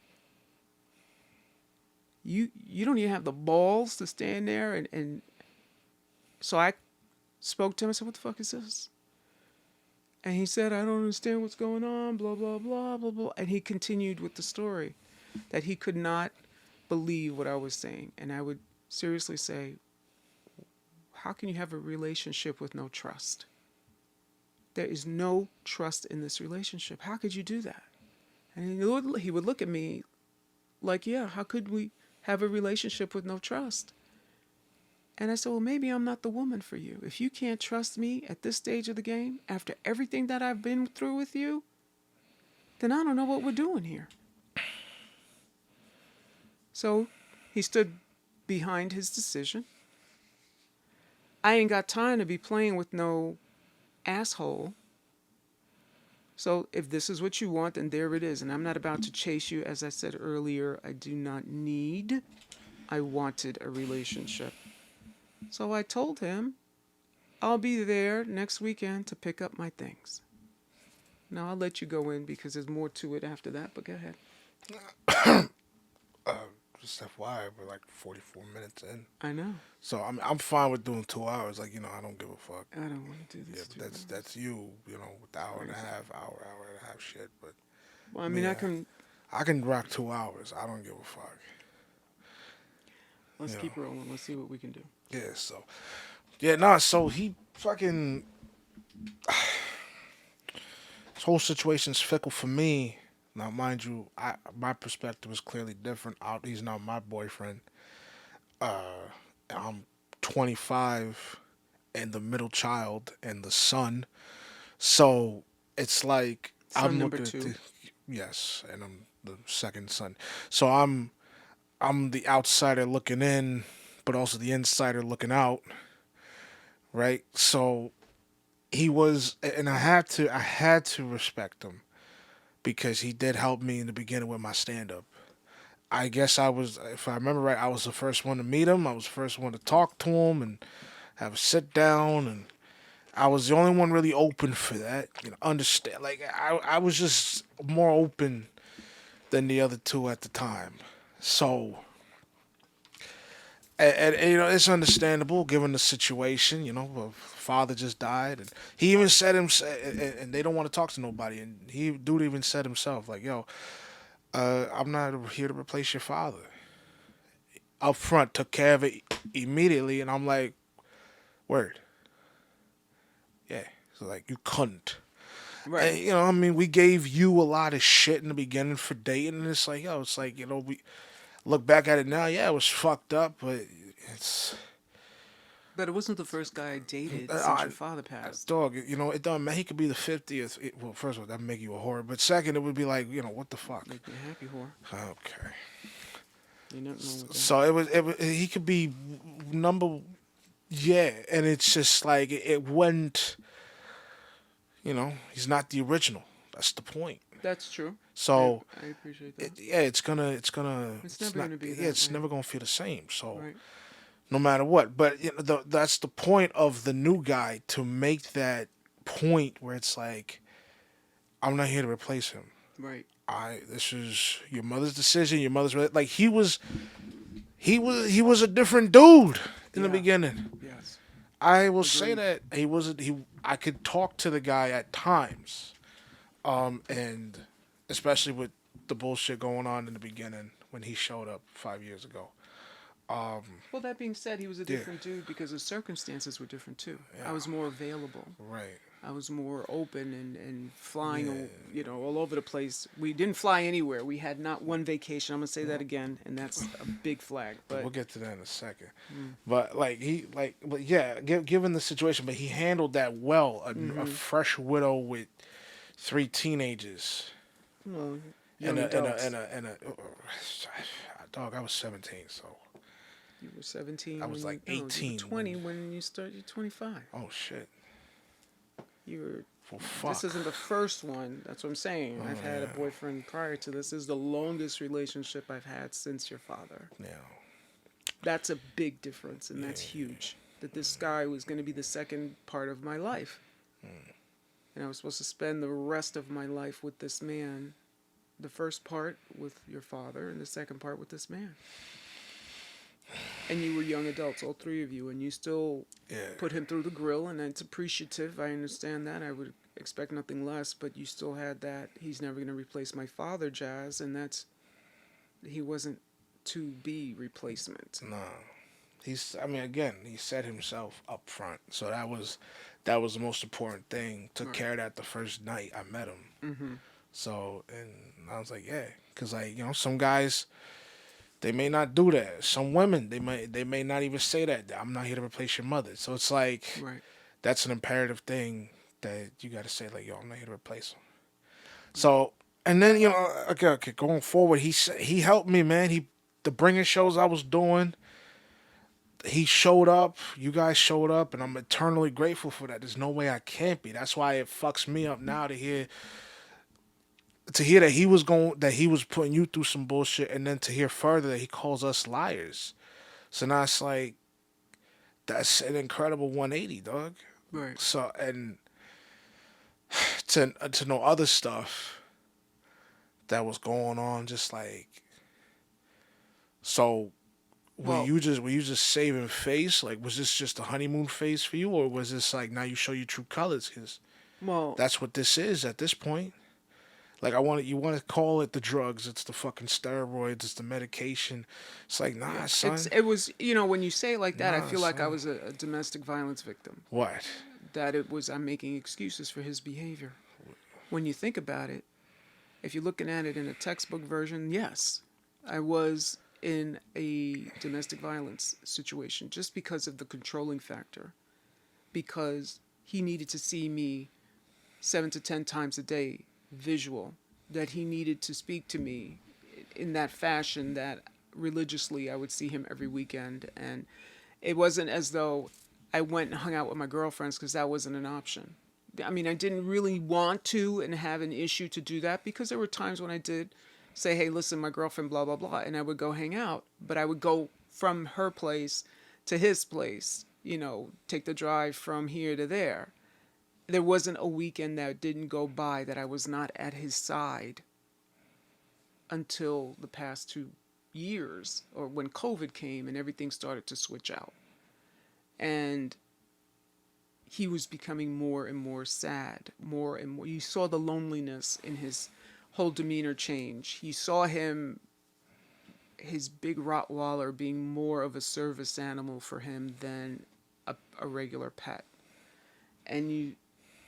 You don't even have the balls to stand there and so I spoke to him. I said, what the fuck is this? And he said, I don't understand what's going on, blah, blah, blah, blah, blah. And he continued with the story that he could not believe what I was saying. And I would seriously say, how can you have a relationship with no trust? There is no trust in this relationship. How could you do that? And he would look at me like, yeah, how could we have a relationship with no trust? And I said, well, maybe I'm not the woman for you. If you can't trust me at this stage of the game, after everything that I've been through with you, then I don't know what we're doing here. So he stood behind his decision. I ain't got time to be playing with no asshole. So if this is what you want, then there it is. And I'm not about to chase you. As I said earlier, I do not need, I wanted a relationship. So I told him, I'll be there next weekend to pick up my things. Now I'll let you go in because there's more to it after that, but go ahead. Just FYI, we're like 44 minutes in. I know. So I'm fine with doing 2 hours. Like, I don't give a fuck. I don't want to do Yeah, this. but that's you, with the hour and a half, hour and a half shit. But Well, I mean, I can rock 2 hours. I don't give a fuck. Let's keep rolling. Let's see what we can do. Yeah, so. Yeah, nah, so he fucking. This whole situation's fickle for me. Now, mind you, my perspective is clearly different. He's not my boyfriend. I'm 25 and the middle child and the son. So it's like Son I'm number looking 2. at yes, and I'm the second son. So I'm the outsider looking in, but also the insider looking out. Right? So he was, and I had to respect him because he did help me in the beginning with my stand up. I guess I was, if I remember right, I was the first one to meet him. I was the first one to talk to him and have a sit down, and I was the only one really open for that. Understand? Like I was just more open than the other two at the time. So, and it's understandable given the situation. A father just died, and he even said and they don't want to talk to nobody. And dude even said himself, like, yo, I'm not here to replace your father. Up front, took care of it immediately, and I'm like, word. Yeah. So, like, you couldn't. Right. And, I mean, we gave you a lot of shit in the beginning for dating, and it's like, we look back at it now, yeah, it was fucked up, but it's... But it wasn't the first guy I dated since your father passed. Dog, it doesn't matter. He could be the 50th. Well, first of all, that'd make you a whore. But second, it would be like, what the fuck? Make me happy, whore. Okay. Ain't nothing wrong with that. So it was he could be number, yeah, and it's just like it went. He's not the original. That's the point. That's true. So I appreciate that. it's never gonna be that it's way. never gonna feel the same. So Right. no matter what, but that's the point of the new guy, to make that point where it's like, I'm not here to replace him. Right. This is your mother's decision. Your mother's like he was a different dude in the beginning. Yes. I will say that I could talk to the guy at times, and especially with the bullshit going on in the beginning when he showed up 5 years ago. Well, that being said, he was a different dude because the circumstances were different too. Yeah. I was more available. Right. I was more open and flying, all over the place. We didn't fly anywhere. We had not one vacation. I'm gonna say that again, and that's a big flag. But we'll get to that in a second. But given the situation, but he handled that well. A fresh widow with 3 teenagers. well, young adults. Dog, I was 17, so You were I 17 was when like you 18 were 20 when you started. You're 25. Oh shit. You were. Well, This fuck. isn't the first one. That's what I'm saying. Oh I've had a yeah. boyfriend prior to this. This is the longest relationship I've had since your father. Yeah. That's a big difference, and that's Yeah. huge. That this guy was going to be the second part of my life. And I was supposed to spend the rest of my life with this man. The first part with your father, and the second part with this man. And you were young adults, all three of you, and you still Yeah. put him through the grill, and it's appreciative. I understand that. I would expect nothing less, but you still had that he's never going to replace my father jazz, and that's he wasn't to be replacement. Nah. I mean, again, he said himself up front. So that was the most important thing. Took Right. care of that the first night I met him. Mm-hmm. So, and I was like, yeah, because like some guys, they may not do that. Some women, they may not even say that. I'm not here to replace your mother. So it's like Right. that's an imperative thing that you got to say like, yo, I'm not here to replace him. So, and then okay, going forward, he helped me, man. The bringing shows I was doing, he showed up. You guys showed up, and I'm eternally grateful for that. There's no way I can't be. That's why it fucks me up now to hear that he was putting you through some bullshit, and then to hear further that he calls us liars. So now it's like that's an incredible 180, dog. Right. So and to know other stuff that was going on, just like so. Well, Were you just saving face? Like, was this just a honeymoon phase for you, or was this like now you show your true colors? Because well, that's what this is at this point. Like, you want to call it the drugs? It's the fucking steroids. It's the medication. It's like, nah, yeah. son. It was when you say it like that, I Nah, feel like I son. was a domestic violence victim. What? That I'm making excuses for his behavior. When you think about it, if you're looking at it in a textbook version, yes, I was in a domestic violence situation just because of the controlling factor. Because he needed to see me 7 to 10 times a day, visual, that he needed to speak to me in that fashion that religiously I would see him every weekend. And it wasn't as though I went and hung out with my girlfriends because that wasn't an option. I mean, I didn't really want to and have an issue to do that because there were times when I did say, hey, listen, my girlfriend, blah, blah, blah, and I would go hang out. But I would go from her place to his place, take the drive from here to there. There wasn't a weekend that didn't go by that I was not at his side until the past 2 years, or when COVID came and everything started to switch out. And he was becoming more and more sad, more and more. You saw the loneliness in his whole demeanor change. You saw his big Rottweiler being more of a service animal for him than a regular pet. And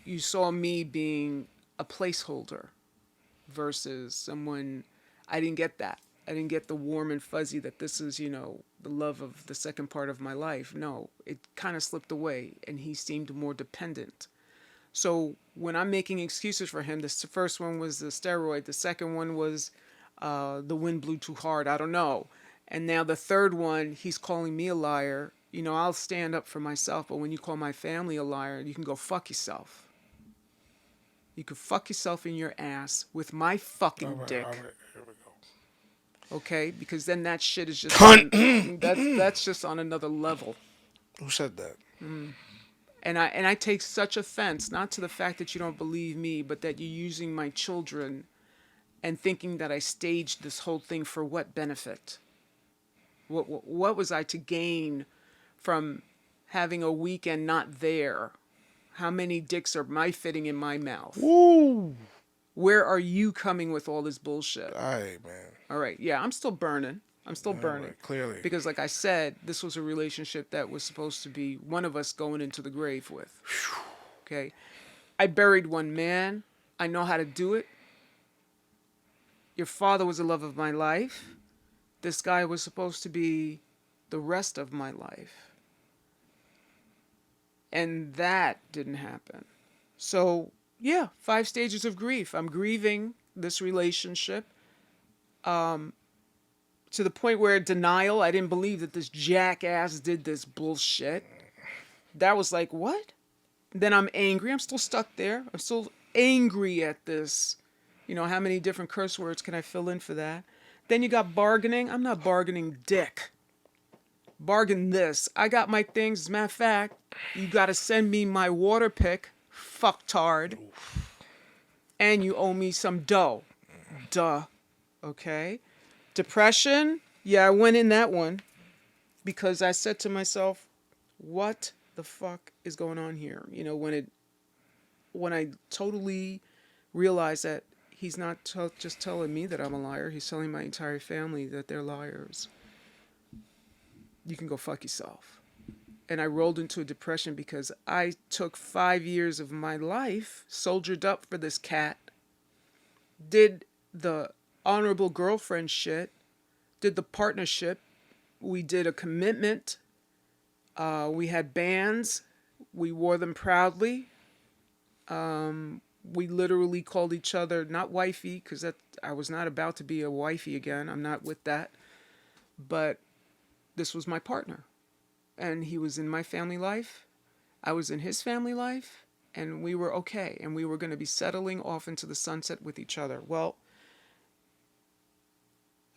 you saw me being a placeholder versus someone. I didn't get that. I didn't get the warm and fuzzy that this is, the love of the second part of my life. No, it kind of slipped away, and he seemed more dependent. So when I'm making excuses for him, the first one was the steroid. The second one was the wind blew too hard. I don't know. And now the third one, he's calling me a liar. I'll stand up for myself, but when you call my family a liar, you can go fuck yourself. You can fuck yourself in your ass with my fucking dick. All right, here we go. Okay? Because then that shit is just Cunt. that's just on another level. Who said that? And I take such offense, not to the fact that you don't believe me, but that you're using my children and thinking that I staged this whole thing for what benefit? What was I to gain from having a weekend not there? How many dicks are my fitting in my mouth? Woo! Where are you coming with all this bullshit? All right, man. All right, yeah, I'm still burning. Right, clearly. Because like I said, this was a relationship that was supposed to be one of us going into the grave with. Okay? I buried one man. I know how to do it. Your father was the love of my life. This guy was supposed to be the rest of my life. And that didn't happen. So, yeah, 5 stages of grief. I'm grieving this relationship. to the point where denial, I didn't believe that this jackass did this bullshit. That was like, what? Then I'm angry. I'm still stuck there. I'm still angry at this. How many different curse words can I fill in for that? Then you got bargaining. I'm not bargaining dick. Bargain this. I got my things. As a matter of fact, you got to send me my water pick, fucktard. And you owe me some dough. Duh. Okay? Depression. Yeah, I went in that one because I said to myself, what the fuck is going on here? When I totally realized that he's not just telling me that I'm a liar, he's telling my entire family that they're liars. You can go fuck yourself. And I rolled into a depression because I took 5 years of my life, soldiered up for this cat, did the honorable girlfriend shit, did the partnership, we did a commitment, we had bands, we wore them proudly, we literally called each other, not wifey, because I was not about to be a wifey again, I'm not with that, but this was my partner. And he was in my family life, I was in his family life, and we were okay, and we were going to be settling off into the sunset with each other. Well,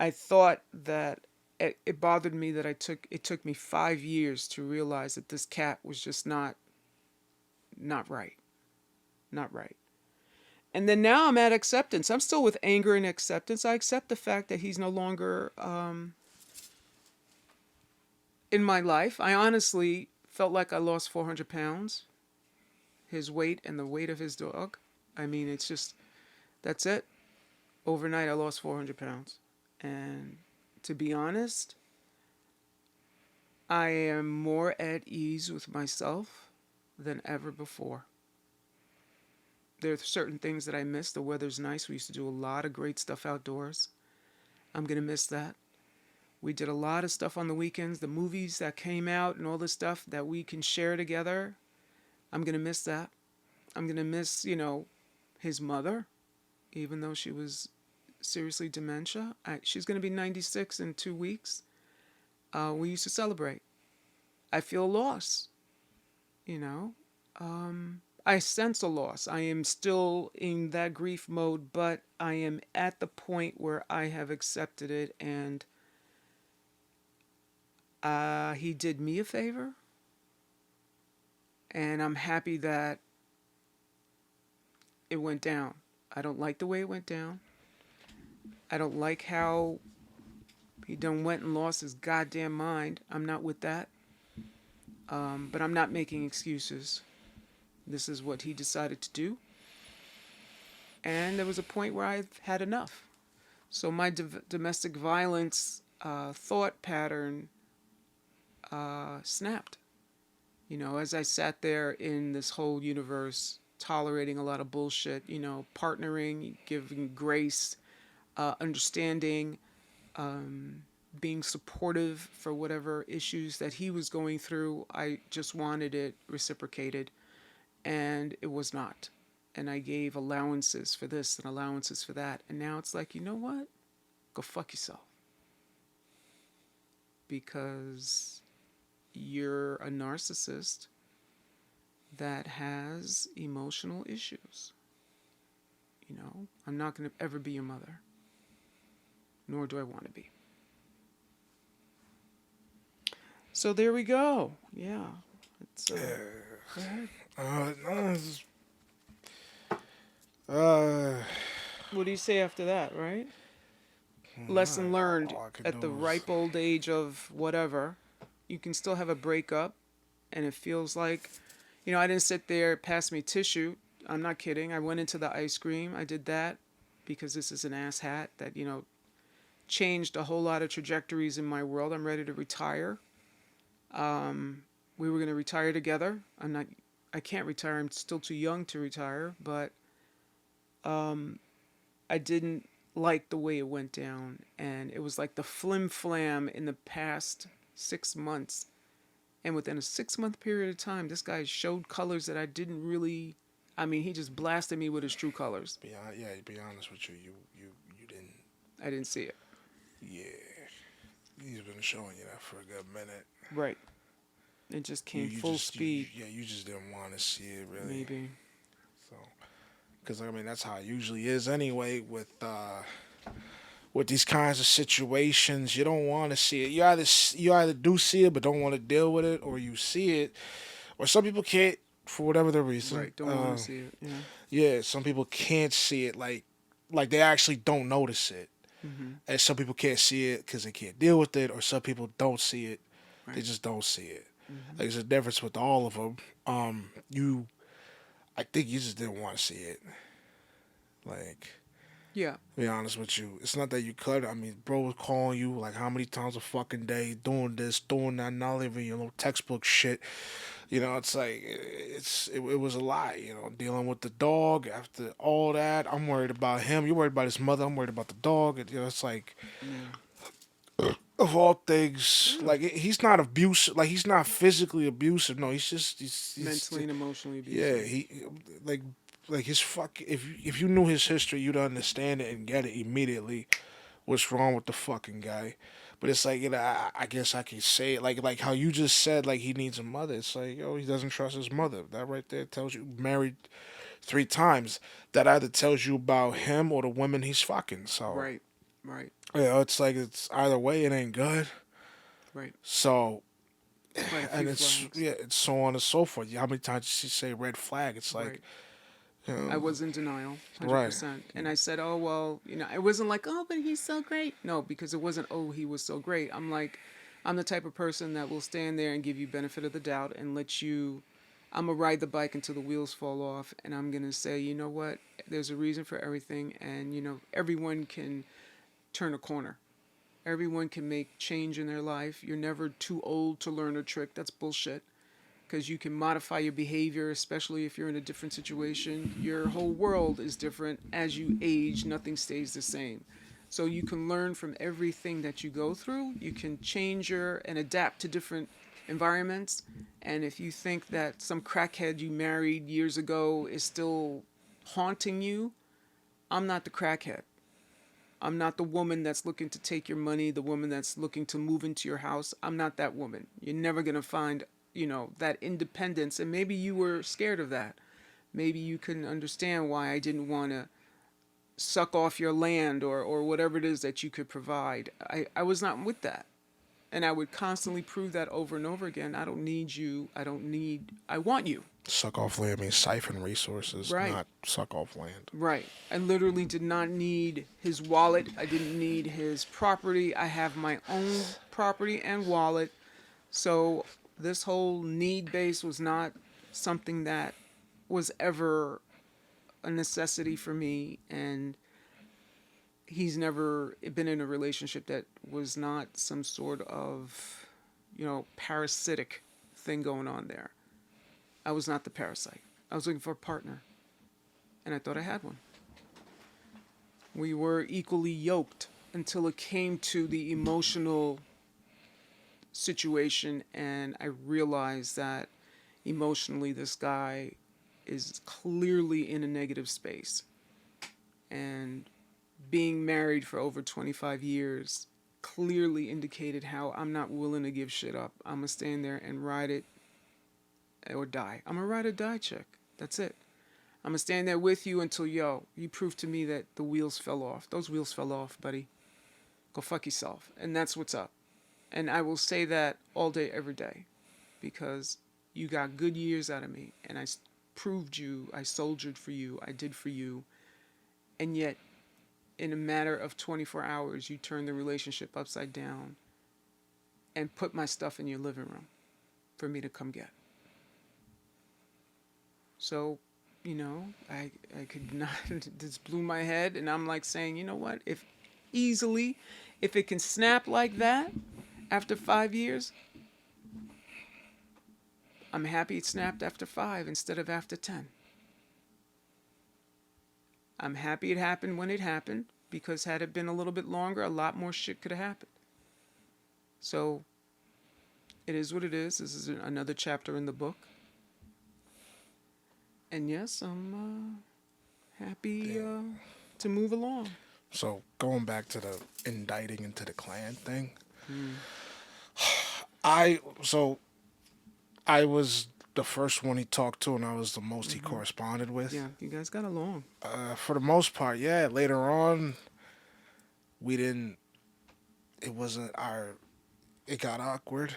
I thought that it bothered me that it took me 5 years to realize that this cat was just not right. Not right. And then now I'm at acceptance. I'm still with anger and acceptance. I accept the fact that he's no longer in my life. I honestly felt like I lost 400 pounds. His weight and the weight of his dog. I mean, it's just, that's it. Overnight, I lost 400 pounds. And to be honest, I am more at ease with myself than ever before. There are certain things that I miss. The weather's nice. We used to do a lot of great stuff outdoors. I'm going to miss that. We did a lot of stuff on the weekends. The movies that came out and all the stuff that we can share together. I'm going to miss that. I'm going to miss, his mother, even though she was seriously dementia. She's going to be 96 in 2 weeks. We used to celebrate. I feel loss, I sense a loss. I am still in that grief mode, but I am at the point where I have accepted it, and he did me a favor, and I'm happy that it went down. I don't like the way it went down. I don't like how he done went and lost his goddamn mind. I'm not with that. But I'm not making excuses. This is what he decided to do. And there was a point where I've had enough. So my domestic violence thought pattern snapped. As I sat there in this whole universe, tolerating a lot of bullshit, partnering, giving grace, understanding, being supportive for whatever issues that he was going through. I just wanted it reciprocated, and it was not. And I gave allowances for this and allowances for that. And now it's like, you know what? Go fuck yourself. Because you're a narcissist that has emotional issues. I'm not going to ever be your mother. Nor do I want to be. So there we go. Yeah. It's, go ahead. What do you say after that, right? Lesson learned at the ripe old age of whatever. You can still have a breakup, and it feels like, I didn't sit there, pass me tissue. I'm not kidding. I went into the ice cream. I did that because this is an ass hat that, changed a whole lot of trajectories in my world. I'm ready to retire. We were going to retire together. I can't retire. I'm still too young to retire, but I didn't like the way it went down, and it was like the flim flam in the past 6 months. And within a 6-month period of time, this guy showed colors that I didn't really. I mean, he just blasted me with his true colors. To be honest with you, you didn't I didn't see it. Yeah, he's been showing you that for a good minute. Right. It just came You full just, speed. yeah, you just didn't want to see it really. Maybe. So, because I mean, that's how it usually is anyway with these kinds of situations. You don't want to see it. You either do see it but don't want to deal with it, or you see it, or some people can't for whatever the reason. Right. Don't want to see it. Yeah. Yeah, some people can't see it like they actually don't notice it, Mm-hmm. and some people can't see it because they can't deal with it, or some people don't see it. They Right. just don't see it. Mm-hmm. Like, there's a difference with all of them. I think you just didn't want to see it. Like, Yeah. to be honest with you, it's not that you could. I mean, bro was calling you like how many times a fucking day, doing this, doing that, not even your little textbook shit. You know, it's like it was a lie. You know, dealing with the dog after all that. I'm worried about him. You're worried about his mother. I'm worried about the dog. And, you know, it's like Yeah. of all things, like he's not abusive. Like he's not physically abusive. No, he's Mentally and emotionally yeah. abusive. Like like his fuck. If you knew his history, you'd understand it and get it immediately. What's wrong with the fucking guy? But it's like, you know, I guess I can say it like how you just said, like he needs a mother. It's like, yo, he doesn't trust his mother. That right there tells you married 3 times. That either tells you about him or the women he's fucking. So Right. Right. yeah, it's like it's either way, it ain't good. Right. So Quite a few and it's flags. yeah, it's so on and so forth. How many times did she say red flag? It's like, Right. you know, I was in denial, right, 100%. And I said, oh, well, it wasn't like, oh, but he's so great. No, because it wasn't, oh, he was so great. I'm like, I'm the type of person that will stand there and give you benefit of the doubt and let you, I'm going to ride the bike until the wheels fall off. And I'm going to say, you know what? There's a reason for everything. And, everyone can turn a corner. Everyone can make change in their life. You're never too old to learn a trick. That's bullshit. Because you can modify your behavior, especially if you're in a different situation. Your whole world is different. As you age, nothing stays the same. So you can learn from everything that you go through. You can change and adapt to different environments. And if you think that some crackhead you married years ago is still haunting you, I'm not the crackhead. I'm not the woman that's looking to take your money, the woman that's looking to move into your house. I'm not that woman. You're never going to find, that independence. And maybe you were scared of that. Maybe you couldn't understand why I didn't want to suck off your land or whatever it is that you could provide. I was not with that. And I would constantly prove that over and over again. I don't need you. I want you. suck off land means siphon resources, Right. not suck off land. Right. I literally did not need his wallet. I didn't need his property. I have my own property and wallet. So this whole need base was not something that was ever a necessity for me. And he's never been in a relationship that was not some sort of, parasitic thing going on there. I was not the parasite. I was looking for a partner. And I thought I had one. We were equally yoked until it came to the emotional situation, and I realized that emotionally this guy is clearly in a negative space. And being married for over 25 years clearly indicated how I'm not willing to give shit up. I'm going to stand there and ride it or die. I'm a ride or die chick. That's it. I'm going to stand there with you until, you prove to me that the wheels fell off. Those wheels fell off, buddy. Go fuck yourself. And that's what's up. And I will say that all day, every day. Because you got good years out of me. And I proved you. I soldiered for you. I did for you. And yet, in a matter of 24 hours, you turned the relationship upside down and put my stuff in your living room for me to come get. So, I could not, this blew my head, and I'm like saying, you know what, if it can snap like that after 5 years, I'm happy it snapped after 5 instead of after 10. I'm happy it happened when it happened, because had it been a little bit longer, a lot more shit could have happened. So, it is what it is. This is another chapter in the book. And yes, I'm happy to move along. So going back to the indicting into the Klan thing, Mm. so I was the first one he talked to, and I was the most he Mhm. corresponded with. Yeah, you guys got along. For the most part, yeah. Later on, we didn't. It wasn't our. It got awkward.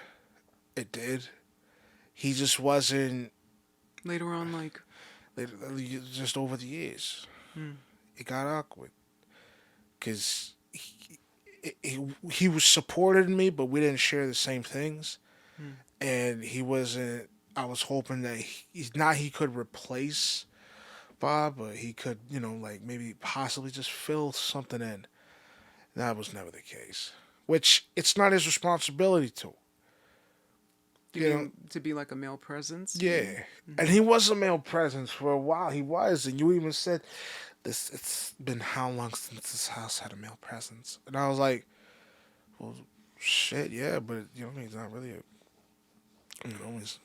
It did. He just wasn't. Later on, like, Just over the years, mm, it got awkward because he was supporting me, but we didn't share the same things, mm, and he wasn't. I was hoping that he's not he could replace Bob, but he could, like maybe possibly just fill something in. That was never the case. Which it's not his responsibility to. you mean to be like a male presence? You mean? Yeah. And Mm-hmm. he was a male presence for a while. He was, and you even said this. It's been how long since this house had a male presence? And I was like, well, shit, yeah, but he's not really he's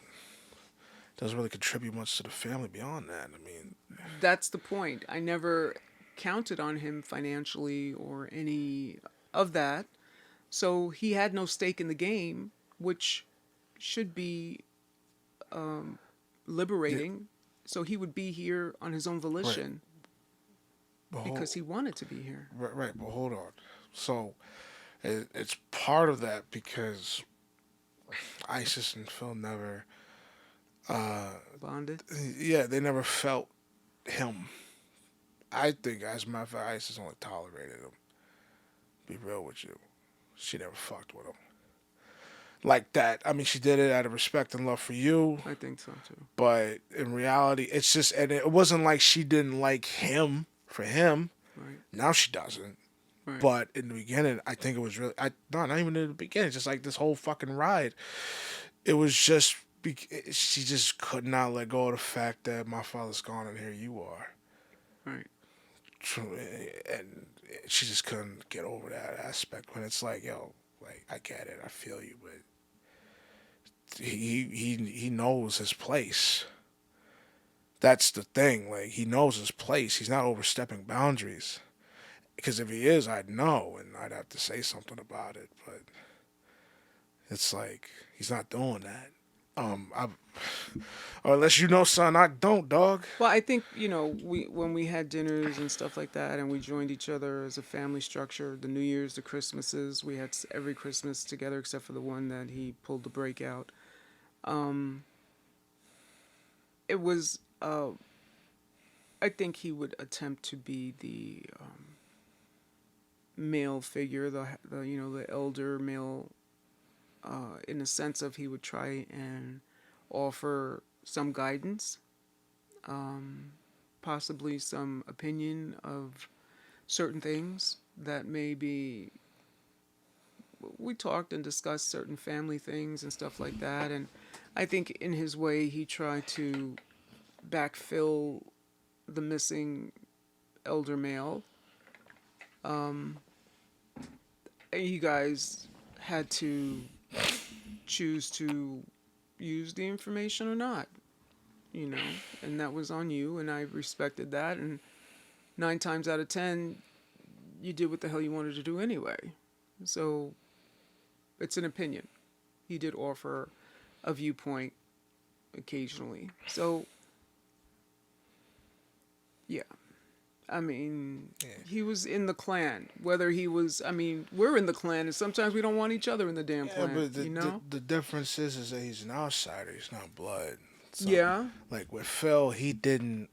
doesn't really contribute much to the family beyond that. I mean, That's the point. I never counted on him financially or any of that. So he had no stake in the game, which should be yeah, liberating. So he would be here on his own right, volition but because he wanted to be here. right, but hold on. So it's part of that because Isis and Phil never, uh, Bonded. yeah, they never felt him. I think, as a matter of fact, Isis only tolerated him. Be real with you, she never fucked with him like that. I mean, she did it out of respect and love for you, I think so too. but in reality, it's just, and it wasn't like she didn't like him for him. Right. Now she doesn't. Right. But in the beginning, I think it was really, no, not even in the beginning, just like this whole fucking ride. It was just, she just could not let go of the fact that my father's gone and here you are. Right. And she just couldn't get over that aspect when it's like, yo, like, I get it, I feel you, but he knows his place. That's the thing. Like, he knows his place. He's not overstepping boundaries. Because if he is, I'd know, and I'd have to say something about it. But it's like he's not doing that. I, or unless you know, son, I don't, dog. Well, I think we when we had dinners and stuff like that, and we joined each other as a family structure. The New Year's, the Christmases, we had every Christmas together except for the one that he pulled the break out. Um, it was. I think he would attempt to be the male figure, the elder male, in the sense of he would try and offer some guidance, possibly some opinion of certain things that maybe we talked and discussed certain family things and stuff like that. And I think in his way, he tried to backfill the missing elder male. And you guys had to choose to use the information or not, and that was on you, and I respected that. And 9 times out of 10, you did what the hell you wanted to do anyway. So it's an opinion. He did offer a viewpoint occasionally. So, yeah. I mean, Yeah. he was in the clan. Whether he was, I mean, we're in the clan, and sometimes we don't want each other in the damn Yeah, clan, but you know? the difference is that he's an outsider. He's not blood. So, Yeah. like with Phil, he didn't.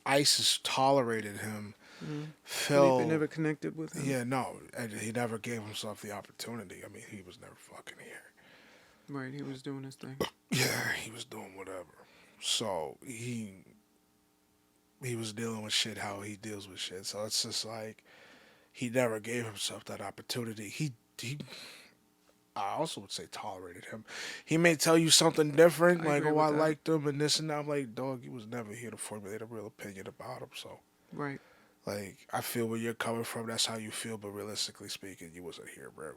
ISIS tolerated him. Mm. Felipe Phil, never connected with him. yeah, no, and he never gave himself the opportunity. I mean, he was never fucking here. Right, he was doing his thing. Yeah, he was doing whatever. So he was dealing with shit how he deals with shit. So it's just like he never gave himself that opportunity. He I also would say tolerated him. He may tell you something different, I like, agree oh, with I that. liked him and this and that. I'm like, dog, he was never here to formulate a real opinion about him. So, Right. like, I feel where you're coming from. That's how you feel. But realistically speaking, you wasn't here, bro.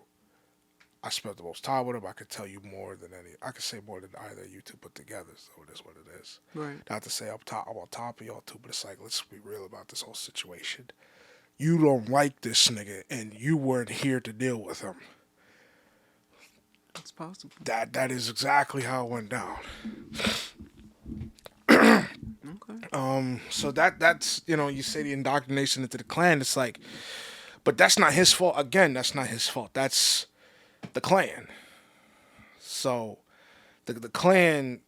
I spent the most time with him. I could tell you more than I could say more than either of you two put together. So it is what it is. Right. Not to say I'm on top of y'all two, but it's like, let's be real about this whole situation. you don't like this nigga and you weren't here to deal with him. It's possible. That is exactly how it went down. Okay. So that's you say the indoctrination into the clan. It's like, but that's not his fault. Again, that's not his fault. That's the clan. So the clan,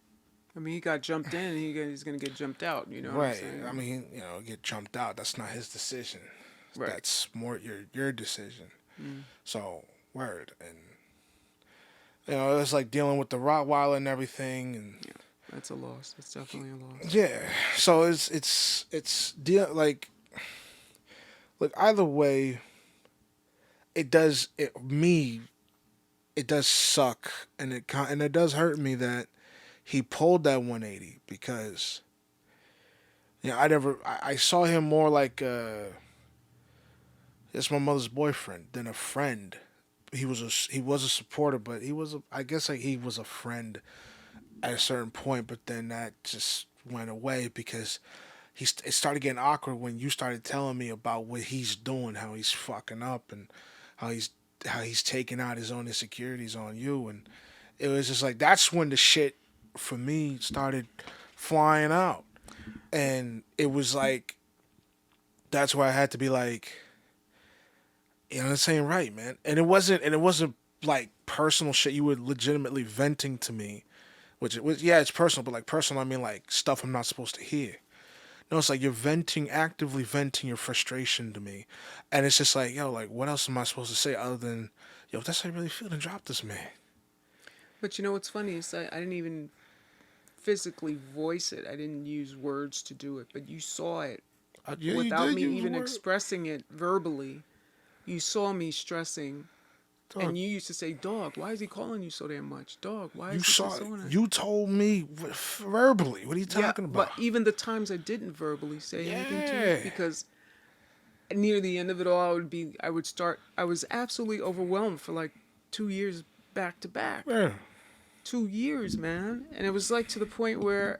I mean, he got jumped in. He's gonna get jumped out. You know what I'm right? saying? I mean, get jumped out. That's not his decision. Right. That's more your decision. Mm. So word, and it's like dealing with the Rottweiler and everything, and Yeah, that's a loss. That's definitely a loss. yeah. So it's deal like look either way. It does suck, and it does hurt me that he pulled that 180 because I saw him more like just my mother's boyfriend than a friend. He was a supporter, but I guess like he was a friend at a certain point, but then that just went away because it started getting awkward when you started telling me about what he's doing, how he's fucking up, and how he's taking out his own insecurities on you, and it was just like that's when the shit for me started flying out, and it was like that's where I had to be like, this ain't right, man, and it wasn't like personal shit. You were legitimately venting to me, which it was, yeah, it's personal, but like personal, I mean like stuff I'm not supposed to hear. No, it's like you're actively venting your frustration to me. And it's just like, like, what else am I supposed to say other than, if that's how you really feel, then drop this man. But you know what's funny is I didn't even physically voice it. I didn't use words to do it, but you saw it Yeah, without me even expressing it verbally. You saw me stressing. Dog. And you used to say, "Dog, why is he calling you so damn much? Dog, why is You he saw so it. You told me verbally. What are you talking about? But even the times I didn't verbally say anything to Yeah. you, because near the end of it all, I was absolutely overwhelmed for like 2 years back to back. Yeah. 2 years, man. And it was like to the point where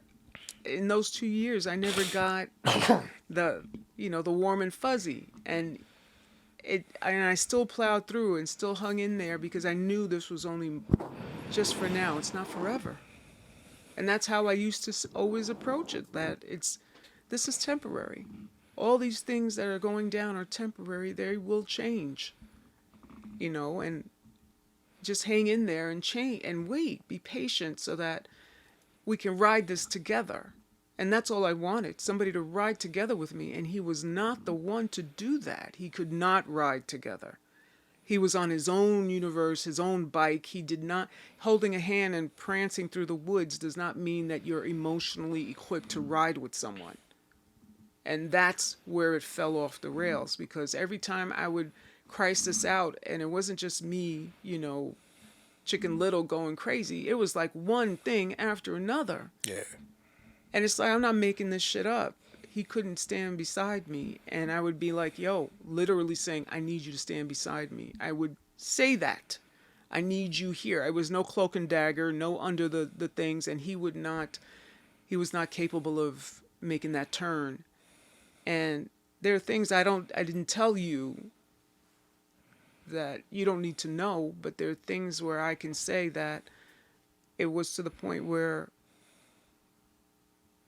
in those 2 years, I never got the warm and fuzzy. And I still plowed through and still hung in there because I knew this was only just for now. It's not forever. And that's how I used to always approach it, that this is temporary. All these things that are going down are temporary. They will change, and just hang in there and change and wait, be patient so that we can ride this together. And that's all I wanted, somebody to ride together with me. And he was not the one to do that. He could not ride together. He was on his own universe, his own bike. He did not, holding a hand and prancing through the woods does not mean that you're emotionally equipped to ride with someone. And that's where it fell off the rails, because every time I would crisis out, and it wasn't just me, Chicken Little going crazy. It was like one thing after another. Yeah. And it's like, I'm not making this shit up. He couldn't stand beside me. And I would be like, yo, literally saying, I need you to stand beside me. I would say that. I need you here. I was no cloak and dagger, no under the things. And he was not capable of making that turn. And there are things I didn't tell you that you don't need to know, but there are things where I can say that it was to the point where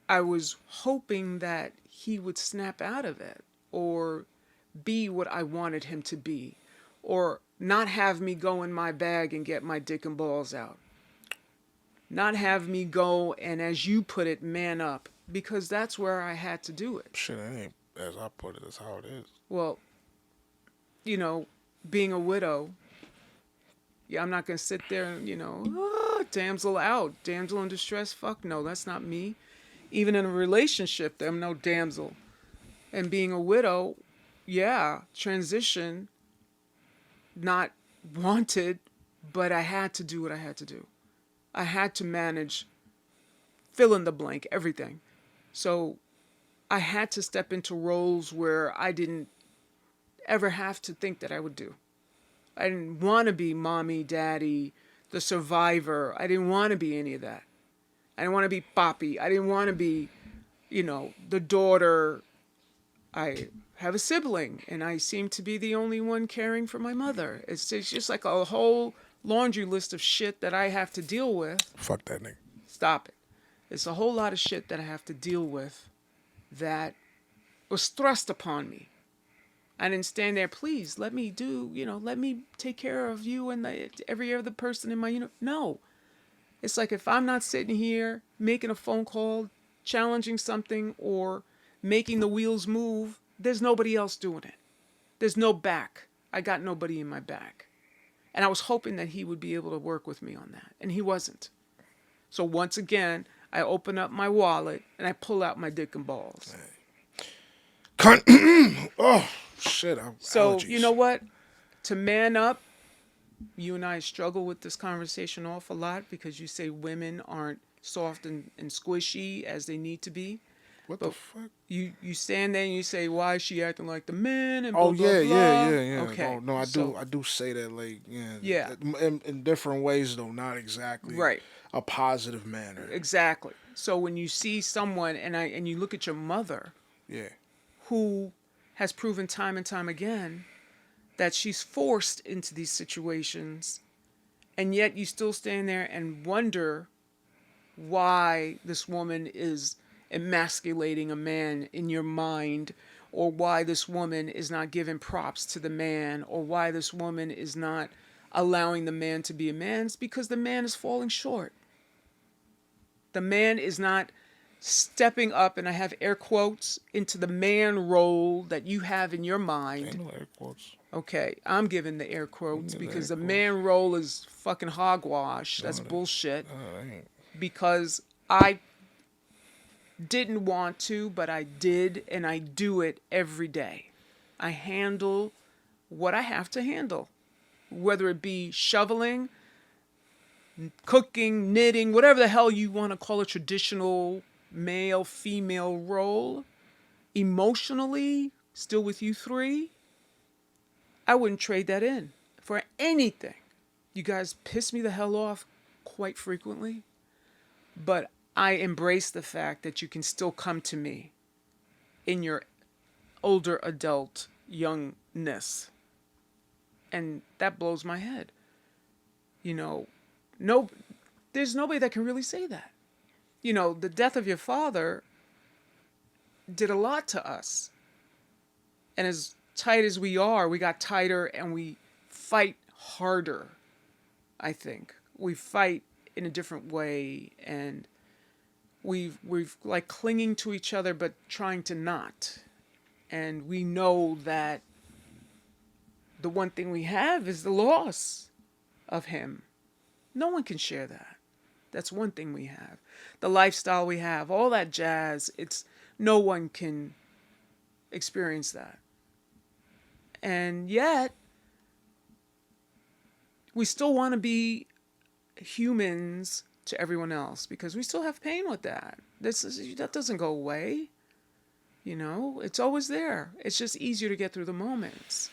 I was hoping that he would snap out of it or be what I wanted him to be, or not have me go in my bag and get my dick and balls out. Not have me go and, as you put it, man up, because that's where I had to do it. Shit, it ain't as I put it, that's how it is. Well, being a widow, I'm not going to sit there and, damsel out, damsel in distress. Fuck no, that's not me. Even in a relationship, I'm no damsel. And being a widow, transition, not wanted, but I had to do what I had to do. I had to manage, fill in the blank, everything. So I had to step into roles where I didn't ever have to think that I would do. I didn't want to be mommy, daddy, the survivor. I didn't want to be any of that. I didn't want to be Poppy. I didn't want to be, the daughter I have a sibling, and I seem to be the only one caring for my mother. It's just like a whole laundry list of shit that I have to deal with. Fuck that nigga. Stop it. It's a whole lot of shit that I have to deal with that was thrust upon me. I didn't stand there, please, let me let me take care of you and every other person in my unit. No. It's like if I'm not sitting here making a phone call, challenging something, or making the wheels move, there's nobody else doing it. There's no back. I got nobody in my back. And I was hoping that he would be able to work with me on that. And he wasn't. So once again, I open up my wallet and I pull out my dick and balls. Oh, shit. So, allergies. you know what? To man up, you and I struggle with this conversation an awful lot because you say women aren't soft and squishy as they need to be. What the fuck? You stand there and you say, why is she acting like the man? And Oh, blah, yeah, blah, blah. yeah. Okay. No, I do say that, like, Yeah. In different ways, though, not exactly Right. a positive manner. Exactly. So when you see someone and you look at your mother, Yeah. who has proven time and time again that she's forced into these situations, and yet you still stand there and wonder why this woman is emasculating a man in your mind, or why this woman is not giving props to the man, or why this woman is not allowing the man to be a man. It's because the man is falling short. The man is not stepping up, and I have air quotes, into the man role that you have in your mind. Ain't no air quotes. Okay, I'm giving the air quotes because the quotes. man role is fucking hogwash. That's bullshit. That ain't. Because I didn't want to, but I did, and I do it every day. I handle what I have to handle, whether it be shoveling, cooking, knitting, whatever the hell you want to call a traditional male, female role. Emotionally, still with you three, I wouldn't trade that in for anything. You guys piss me the hell off quite frequently, but I embrace the fact that you can still come to me in your older adult youngness. And that blows my head. No, there's nobody that can really say that. The death of your father did a lot to us. And as tight as we are, we got tighter and we fight harder, I think. We fight in a different way, and we've like clinging to each other but trying to not. And we know that the one thing we have is the loss of him. No one can share that. That's one thing we have. The lifestyle we have, all that jazz, no one can experience that. And yet, we still want to be humans to everyone else because we still have pain with that. That doesn't go away. It's always there. It's just easier to get through the moments.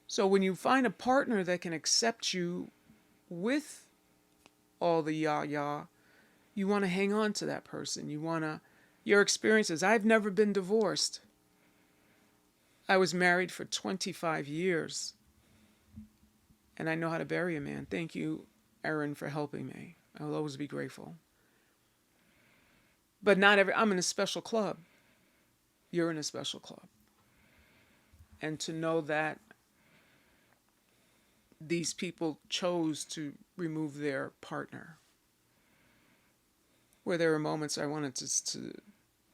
So when you find a partner that can accept you with all the yah-yah, you want to hang on to that person. Your experiences. I've never been divorced. I was married for 25 years. And I know how to bury a man. Thank you, Erin, for helping me. I will always be grateful. But I'm in a special club. You're in a special club. And to know that these people chose to remove their partner. Where there were moments I wanted to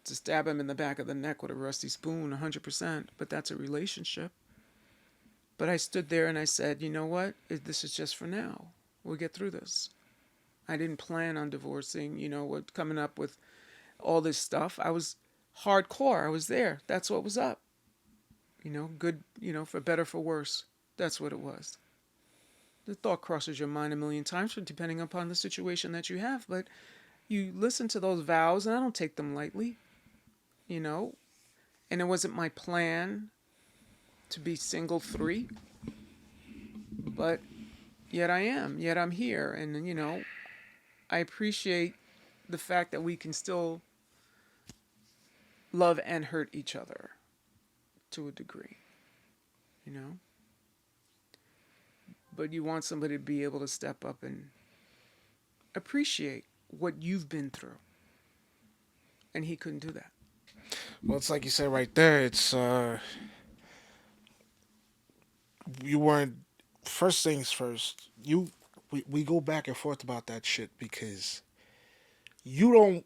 stab him in the back of the neck with a rusty spoon, 100%, but that's a relationship. But I stood there and I said, you know what? This is just for now. We'll get through this. I didn't plan on divorcing, coming up with all this stuff. I was hardcore. I was there. That's what was up. Good, for better, for worse. That's what it was. The thought crosses your mind a million times, depending upon the situation that you have. But you listen to those vows, and I don't take them lightly, And it wasn't my plan to be single 3. But yet I am. Yet I'm here. And, I appreciate the fact that we can still love and hurt each other to a degree, you know? But you want somebody to be able to step up and appreciate what you've been through. And he couldn't do that. Well, it's like you said right there. It's you weren't. First things first. We go back and forth about that shit because you don't.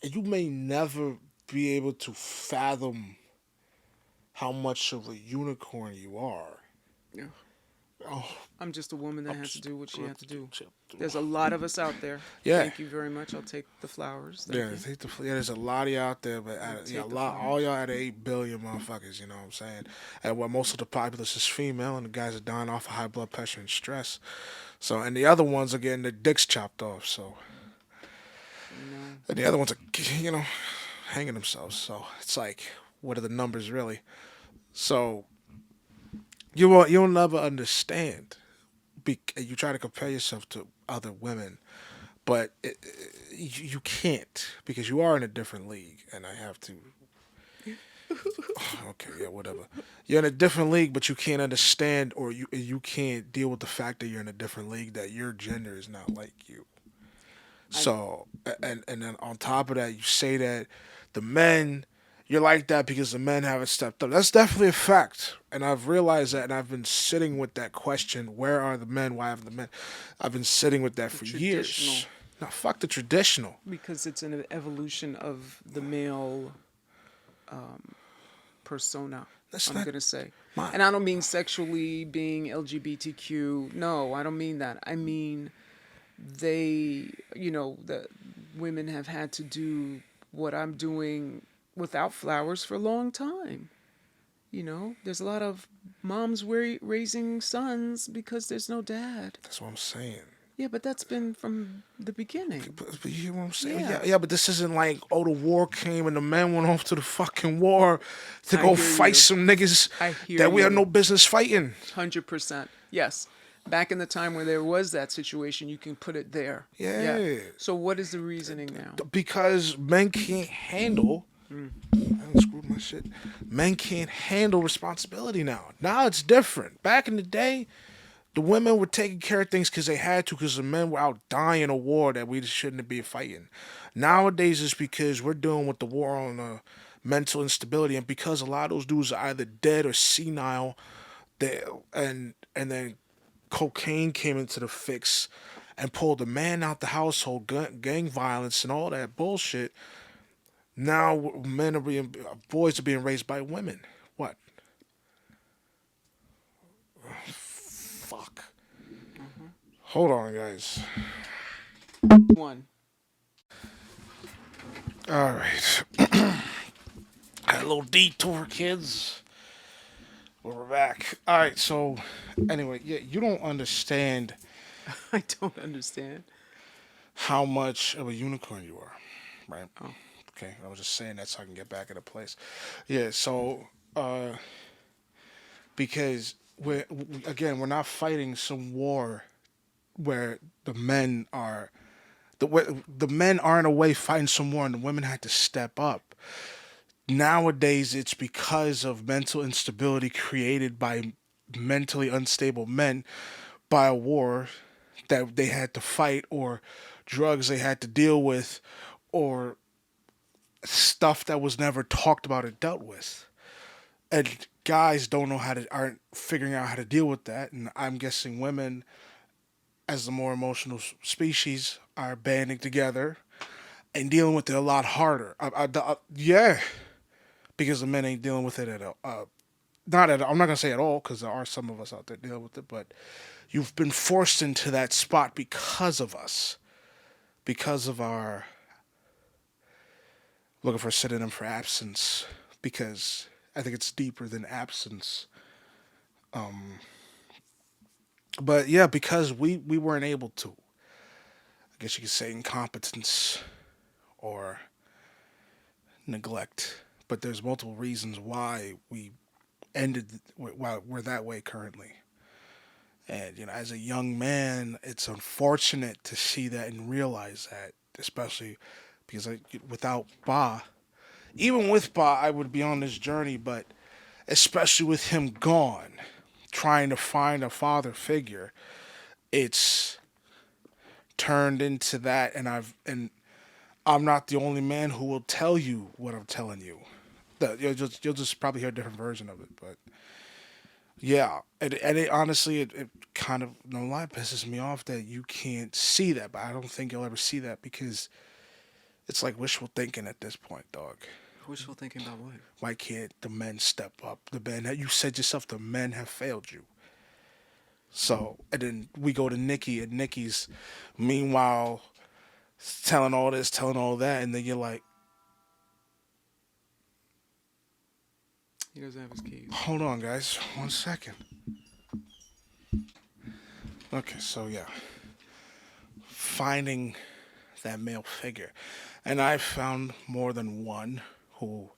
You may never be able to fathom how much of a unicorn you are. Yeah. Oh, I'm just a woman that I'm has to just, do what she has to do. yeah, There's a lot of us out there. Thank you very much. I'll take the flowers. Thank you. there's a lot of you out there, but I'll yeah, a take the lot, flowers. all y'all out of 8 billion motherfuckers. You know what I'm saying? And what most of the populace is female, and the guys are dying off of high blood pressure and stress. So, and the other ones are getting their dicks chopped off. So, You know, and the other ones are, hanging themselves. So it's like, what are the numbers really? So you'll never understand. You try to compare yourself to other women, but you can't because you are in a different league, and I have to. Okay, yeah, whatever. You're in a different league, but you can't understand, or you can't deal with the fact that you're in a different league, that your gender is not like you. I So, and then on top of that, you say that the men, you're like that because the men haven't stepped up. That's definitely a fact, and I've realized that, and I've been sitting with that question: where are the men? Why haven't the men? I've been sitting with that the for traditional, years. Now, fuck the traditional. because it's an evolution of the male persona. That's I'm not gonna say, my. and I don't mean sexually being LGBTQ. No, I don't mean that. I mean the women have had to do what I'm doing without flowers for a long time. There's a lot of moms raising sons because there's no dad. That's what I'm saying. Yeah, but that's been from the beginning. But you know what I'm saying? Yeah. Yeah, but this isn't like, oh, the war came and the men went off to the fucking war to I go hear fight you. some niggas I hear that we had you. no business fighting. 100%. Yes. Back in the time where there was that situation, you can put it there. Yeah. So what is the reasoning now? Because men can't handle. I done screwed my shit. Men can't handle responsibility now. Now it's different. Back in the day, the women were taking care of things because they had to, because the men were out dying in a war that we shouldn't be fighting. Nowadays, it's because we're dealing with the war on mental instability, and because a lot of those dudes are either dead or senile, they, and then cocaine came into the fix and pulled the man out the household, gang violence, and all that bullshit. Now boys are being raised by women. What? Fuck. Hold on, guys. One. All right. Had a little detour, kids. We're back. All right. So, anyway, yeah, you don't understand I don't understand. how much of a unicorn you are, right? Oh. Okay. I was just saying that so I can get back into place. Yeah. So, because we're not fighting some war where the men aren't away fighting some war and the women had to step up. Nowadays, it's because of mental instability created by mentally unstable men by a war that they had to fight, or drugs they had to deal with, or stuff that was never talked about or dealt with. And guys aren't figuring out how to deal with that. And I'm guessing women, as the more emotional species, are banding together and dealing with it a lot harder. Yeah, because the men ain't dealing with it at all. Not at. I'm not gonna say at all, because there are some of us out there dealing with it. But you've been forced into that spot because of us, because of our, looking for a synonym for absence, because I think it's deeper than absence. But yeah, because we weren't able to. I guess you could say incompetence or neglect. But there's multiple reasons why why we're that way currently. And as a young man, it's unfortunate to see that and realize that, especially because without Ba, even with Pa, I would be on this journey, but especially with him gone, trying to find a father figure, it's turned into that, and I'm not the only man who will tell you what I'm telling you. You'll just probably hear a different version of it, but yeah, and it honestly it kind of no lie pisses me off that you can't see that, but I don't think you'll ever see that because it's like wishful thinking at this point, dog. Wishful thinking about what? Why can't the men step up? The men, you said yourself, the men have failed you. So, and then we go to Nikki, and Nikki's meanwhile telling all this, telling all that, and then you're like, He doesn't have his keys. hold on, guys, 1 second. Okay, so yeah, finding that male figure, and I found more than one who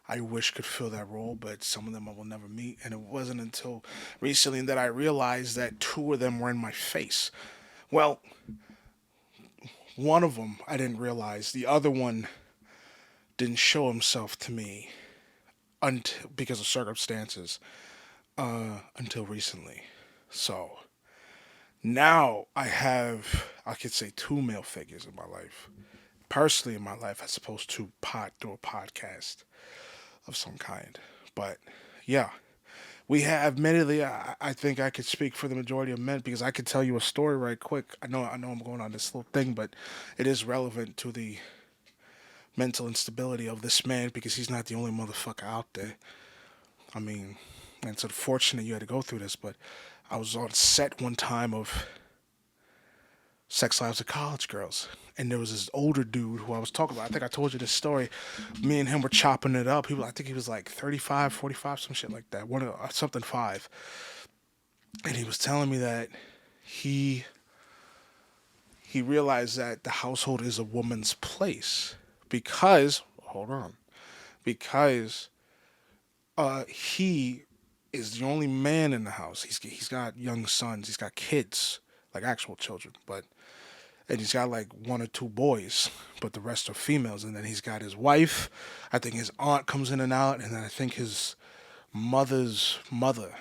I wish could fill that role, but some of them I will never meet. And it wasn't until recently that I realized that two of them were in my face. Well, one of them I didn't realize. The other one didn't show himself to me until because of circumstances until recently. So now I could say two male figures in my life, personally in my life, as opposed to do a podcast of some kind. But yeah, we have admittedly. I think I could speak for the majority of men because I could tell you a story right quick. I know I'm going on this little thing, but it is relevant to the mental instability of this man because he's not the only motherfucker out there. I mean, and it's unfortunate you had to go through this, but I was on set one time of Sex Lives of College Girls. And there was this older dude who I was talking about. I think I told you this story. Me and him were chopping it up. I think he was like 35, 45, some shit like that. Something five. And he was telling me that he he realized that the household is a woman's place because hold on because he is the only man in the house. He's got young sons. He's got kids, like actual children, and he's got like one or two boys, but the rest are females. And then he's got his wife. I think his aunt comes in and out, and then I think his mother's mother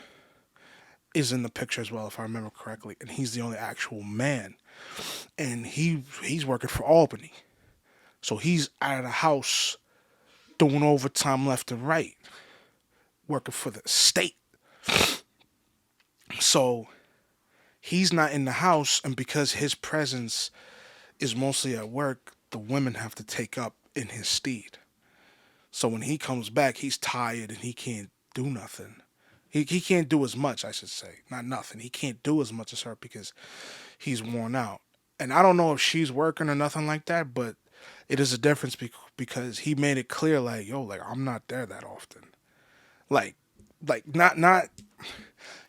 is in the picture as well, if I remember correctly. And he's the only actual man, and he's working for Albany, so he's out of the house doing overtime left and right, working for the state. So he's not in the house, and because his presence is mostly at work, the women have to take up in his stead. So when he comes back, he's tired and he can't do nothing. He can't do as much, I should say. Not nothing. He can't do as much as her because he's worn out. And I don't know if she's working or nothing like that, but it is a difference because he made it clear, like, yo, like, I'm not there that often. Like, not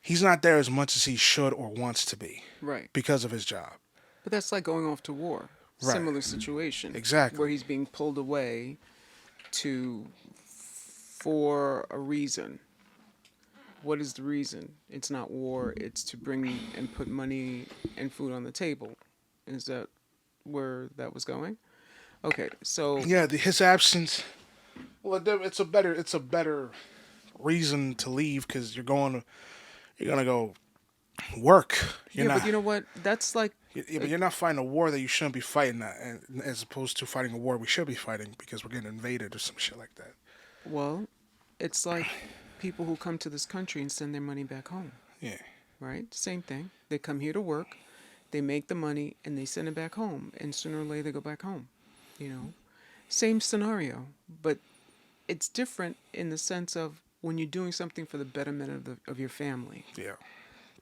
he's not there as much as he should or wants to be. Right. Because of his job. But that's like going off to war. Right. Similar situation. Exactly. Where he's being pulled away for a reason. What is the reason? It's not war. It's to bring and put money and food on the table. Is that where that was going? Okay, so yeah, his absence. Well, it's a better reason to leave because you're gonna go work. But you know what? That's like but you're not fighting a war that you shouldn't be fighting, as opposed to fighting a war we should be fighting because we're getting invaded or some shit like that. Well, it's like people who come to this country and send their money back home. Yeah. Right? Same thing. They come here to work, they make the money, and they send it back home. And sooner or later, they go back home. Same scenario, but it's different in the sense of when you're doing something for the betterment of your family. Yeah.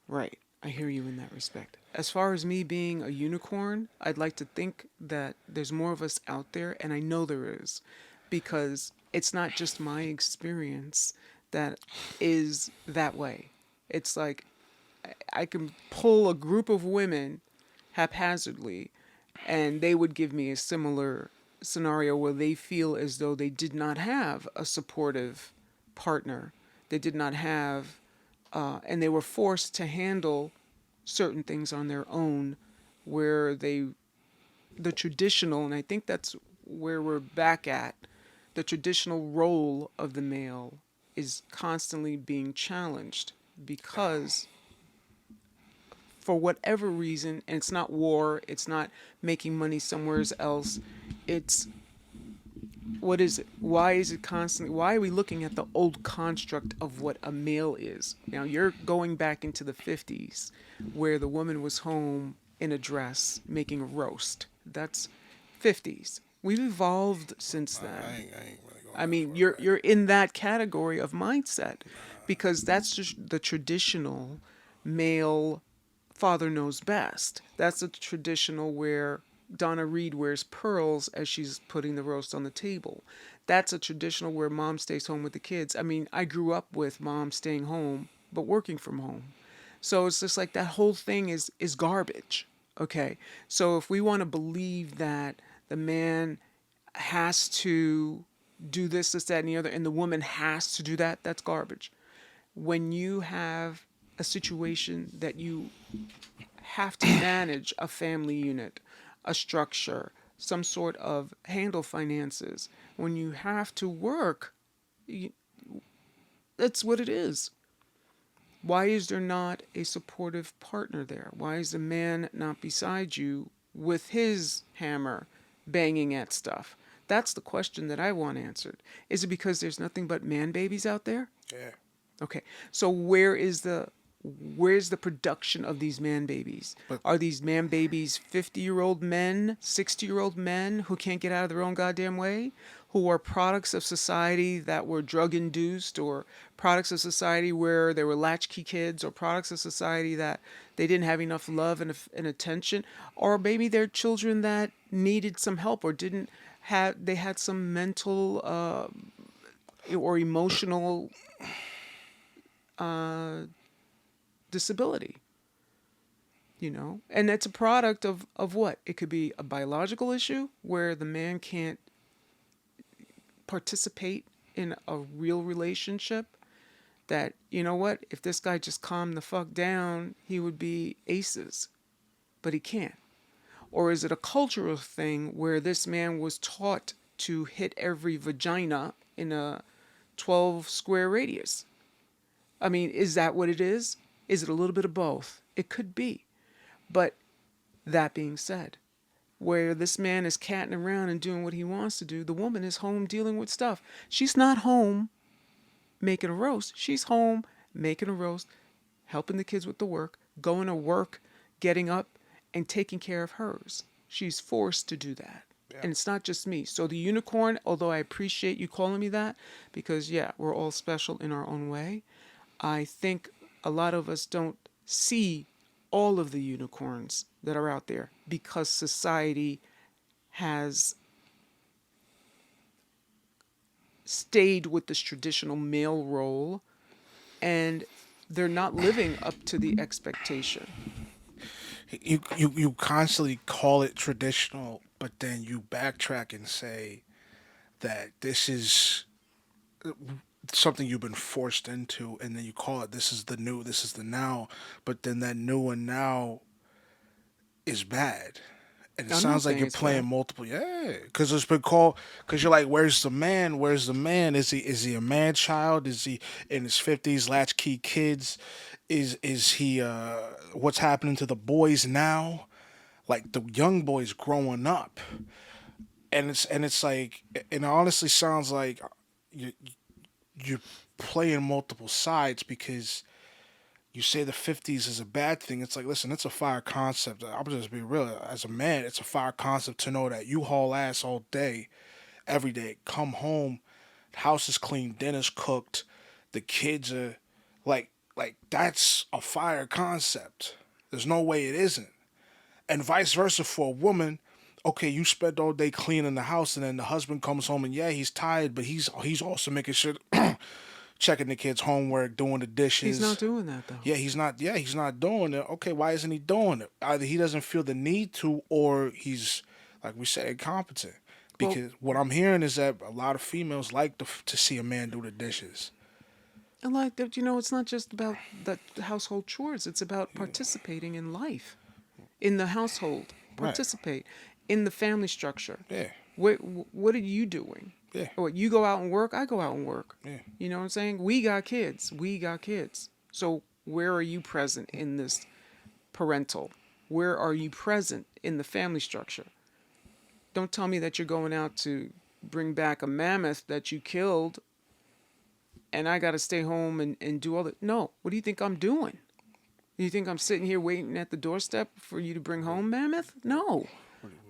Right. I hear you in that respect. As far as me being a unicorn, I'd like to think that there's more of us out there, and I know there is, because it's not just my experience that is that way. It's like I can pull a group of women haphazardly, and they would give me a similar scenario where they feel as though they did not have a supportive partner. They did not have, and they were forced to handle certain things on their own, where the traditional, and I think that's where we're back at, the traditional role of the male is constantly being challenged because for whatever reason, and it's not war, it's not making money somewhere else, it's what is it? Why is it constantly? Why are we looking at the old construct of what a male is? Now you're going back into the 50s where the woman was home in a dress making a roast. That's 50s. We've evolved since then. I ain't really going I that mean, far you're back. you're in that category of mindset because that's just the traditional male father knows best. That's a traditional where Donna Reed wears pearls as she's putting the roast on the table. That's a traditional where mom stays home with the kids. I mean, I grew up with mom staying home but working from home. So it's just like that whole thing is garbage. Okay. So if we want to believe that the man has to do this, that, and the other, and the woman has to do that, that's garbage. When you have a situation that you have to manage a family unit, a structure, some sort of handle finances, when you have to work, that's what it is. Why is there not a supportive partner there? Why is the man not beside you with his hammer banging at stuff? That's the question that I want answered. Is it because there's nothing but man babies out there? Yeah. Okay. So where's the production of these man babies? But Are these man babies 50-year-old men, 60-year-old men who can't get out of their own goddamn way? Who are products of society that were drug induced, or products of society where they were latchkey kids, or products of society that they didn't have enough love and attention, or maybe they're children that needed some help or didn't have, they had some mental or emotional disability, and it's a product of what? It could be a biological issue where the man can't participate in a real relationship, that, you know what, if this guy just calmed the fuck down, he would be aces, but he can't. Or is it a cultural thing where this man was taught to hit every vagina in a 12 square radius? I mean, is that what it is? Is it a little bit of both? It could be. But that being said, where this man is catting around and doing what he wants to do, the woman is home dealing with stuff. She's not home making a roast. She's home making a roast, helping the kids with the work, going to work, getting up, and taking care of hers. She's forced to do that. Yeah. And it's not just me. So the unicorn, although I appreciate you calling me that, because yeah, we're all special in our own way, I think a lot of us don't see all of the unicorns that are out there because society has stayed with this traditional male role and they're not living up to the expectation. You constantly call it traditional, but then you backtrack and say that this is something you've been forced into, and then you call it this is the new, this is the now, but then that new and now is bad. And it I'm not sounds like saying you're it's playing bad. multiple, yeah. Because it's been called. Because you're like, where's the man? Where's the man? Is he a man child? Is he in his 50s, latchkey kids? Is he? What's happening to the boys now? Like the young boys growing up, and it's like, and it honestly sounds like you you're playing multiple sides because you say the 50s is a bad thing. It's like, listen, it's a fire concept. I'll just be real. As a man, it's a fire concept to know that you haul ass all day, every day, come home, house is clean, dinner's cooked, the kids are like that's a fire concept. There's no way it isn't. And vice versa for a woman. Okay, you spent all day cleaning the house, and then the husband comes home, and yeah, he's tired, but he's also making sure, checking the kids' homework, doing the He's not dishes. doing that though. Yeah, he's not. Yeah, he's not doing it. Okay, why isn't he doing it? Either he doesn't feel the need to, or he's, like we said, incompetent. Well, Because what I'm hearing is that a lot of females like to see a man do the dishes. and like that, it's not just about the household chores. It's about participating in life, in the household. Right. Participate in the family structure. Yeah. What are you doing? Yeah. Or you go out and work, I go out and work. Yeah. You know what I'm saying? We got kids. We got kids. So where are you present in this parental? Where are you present in the family structure? Don't tell me that you're going out to bring back a mammoth that you killed and I got to stay home and do all that. No. What do you think I'm doing? Do you think I'm sitting here waiting at the doorstep for you to bring home mammoth? No.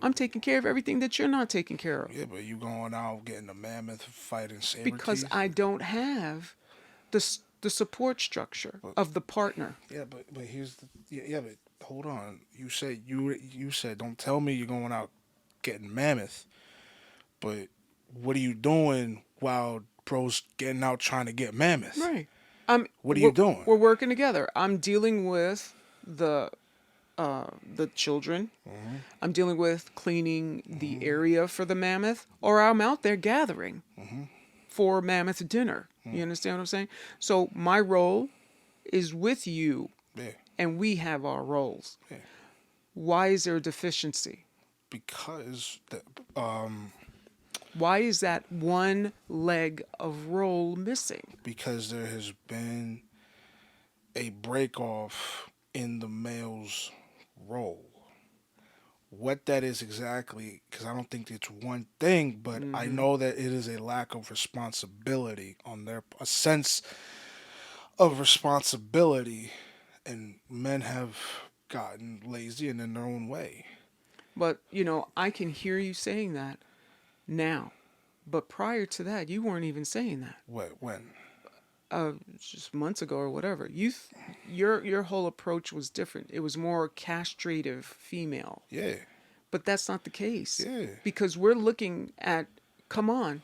I'm taking care of everything that you're not taking care of. Yeah, but you going out getting a mammoth fighting saber Because I don't have the support structure of the partner. Yeah, but here's the but hold on. You said don't tell me you're going out getting mammoth, but what are you doing while bro's getting out trying to get mammoth? Right. What are you doing? We're working together. I'm dealing with the children. Mm-hmm. I'm dealing with cleaning the area for the mammoth, or I'm out there gathering for mammoth dinner. You understand what I'm saying? So my role is with you, Yeah, and we have our roles. yeah. Why is there a deficiency? Because Why is that one leg of role missing? because there has been a break off in the male's role. What that is exactly, because I don't think it's one thing, but I know that it is a lack of responsibility on a sense of responsibility, and men have gotten lazy and in their own way. But, I can hear you saying that now. But prior to that, you weren't even saying that. What when? Just months ago or whatever. Your whole approach was different. It was more castrative female. Yeah, But that's not the case. yeah. Because we're looking at, come on,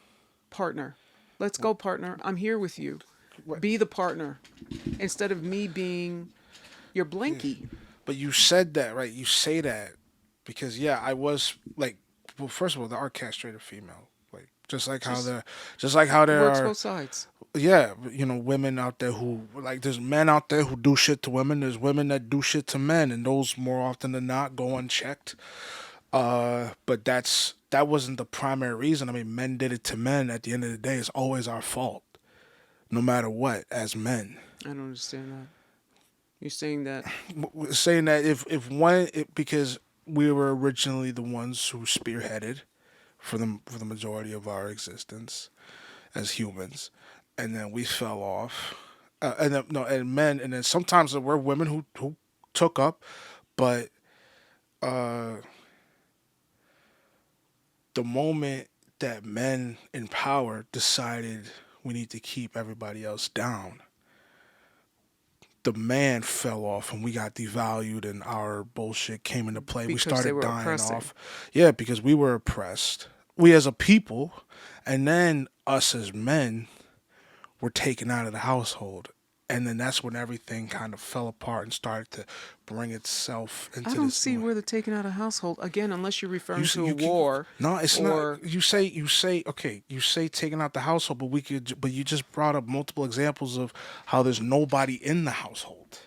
partner. Let's go, partner. I'm here with you. Be the partner instead of me being your blankie. But you said that, right? You say that because I was like, well, first of all, there are castrated female, like just like how there Works are, both sides. women out there who like there's men out there who do shit to women. There's women that do shit to men, and those more often than not go unchecked. But that wasn't the primary reason. I mean, men did it to men. At the end of the day, it's always our fault, no matter what, as men. I don't understand that. You're saying that Saying that because we were originally the ones who spearheaded for the majority of our existence as humans, and then we fell off, and then, no, and men, and then sometimes there were women who took up, but the moment that men in power decided we need to keep everybody else down, the man fell off and we got devalued and our bullshit came into play. Because we they started were dying oppressing. off. Yeah, because we were oppressed. We as a people, and then us as men were taken out of the household. And then that's when everything kind of fell apart and started to bring itself into I don't this see new- where they're taken out of household again, unless you're referring s- to a keep- war. No, it's or- not. You say okay. You say taking out the household, but you just brought up multiple examples of how there's nobody in the household.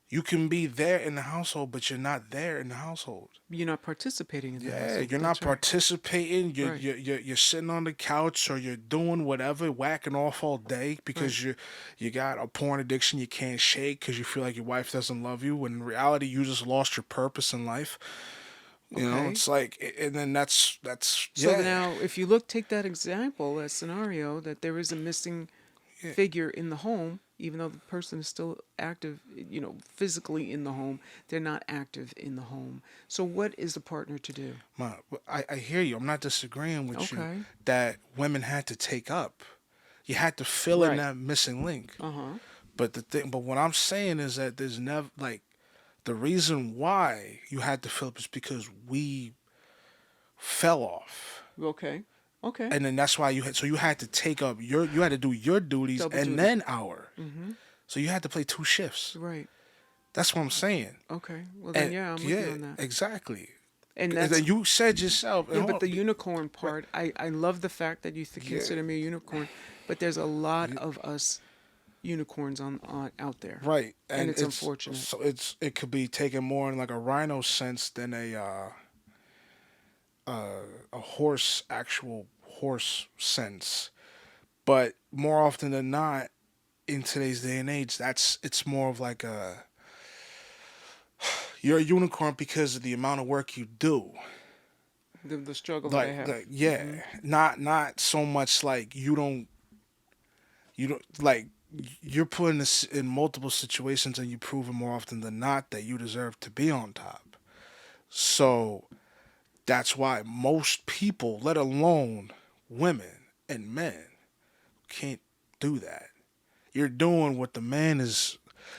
You can be there in the household, but you're not there in the household. You're not participating in the Yeah, household. you're not That's right. participating. You're, Right. you're sitting on the couch or you're doing whatever, whacking off all day because you got a porn addiction you can't shake because you feel like your wife doesn't love you. When in reality, you just lost your purpose in life. You know, Okay. it's like, and then that's So yeah. now, if you take that example, that scenario, that there is a missing figure in the home, even though the person is still active, physically in the home, they're not active in the home. So what is the partner to do? I hear you. I'm not disagreeing with Okay. you that women had to take up. You had to fill in Right. that missing link. Uh-huh. But what I'm saying is that there's never the reason why you had to fill up is because we fell off. Okay. Okay. And then that's why you had to take up you had to do your duties Double and duty. then our. So you had to play 2 shifts. Right. That's what I'm saying. Okay. Well, then, I'm with you on that. Exactly. And And that's then you said yourself. yeah, but the unicorn part, I love the fact that you consider me a unicorn, but there's a lot of us unicorns on out there. right, and it's unfortunate. So it could be taken more in like a rhino sense than a horse actual horse sense, but more often than not, in today's day and age, it's more of like a you're a unicorn because of the amount of work you do. The struggle that I Like, have. yeah, not so much like you don't like you're putting this in multiple situations and you prove more often than not that you deserve to be on top. So that's why most people, let alone women and men, can't do that. You're doing what the man is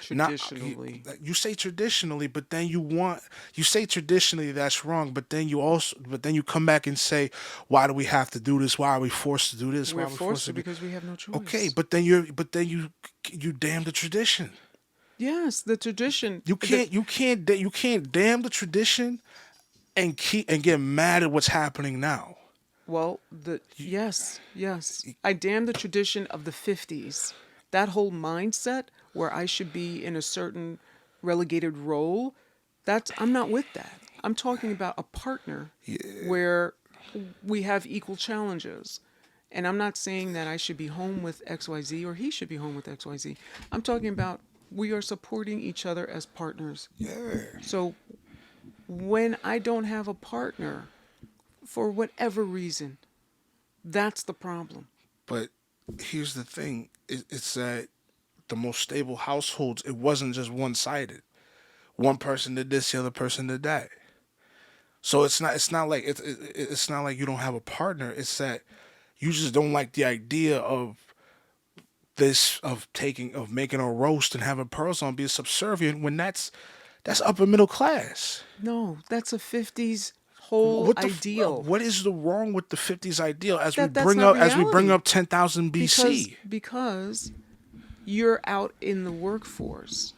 not. Traditionally. You say traditionally, but then you say traditionally that's wrong. But then you come back and say, why do we have to do this? Why are we forced to do this? Why We're are we forced forced to to do? because we have no Okay, choice. but then you damn the tradition. Yes, the tradition. You can't damn the tradition and get mad at what's happening now. Well, yes, yes. I damn the tradition of the 50s. That whole mindset where I should be in a certain relegated role, I'm not with that. I'm talking about a partner where we have equal challenges. And I'm not saying that I should be home with XYZ or he should be home with XYZ. I'm talking about we are supporting each other as partners. Yeah. So when I don't have a partner, for whatever reason, that's the problem. But here's the thing: it's that the most stable households, it wasn't just one sided. One person did this, the other person did that. So it's not like you don't have a partner. It's that you just don't like the idea of making a roast and having pearls on, being subservient when that's upper middle class. No, that's a 50s whole ideal. What is the wrong with the '50s ideal That's not as we bring reality. up 10,000 Because BC? because you're out in the workforce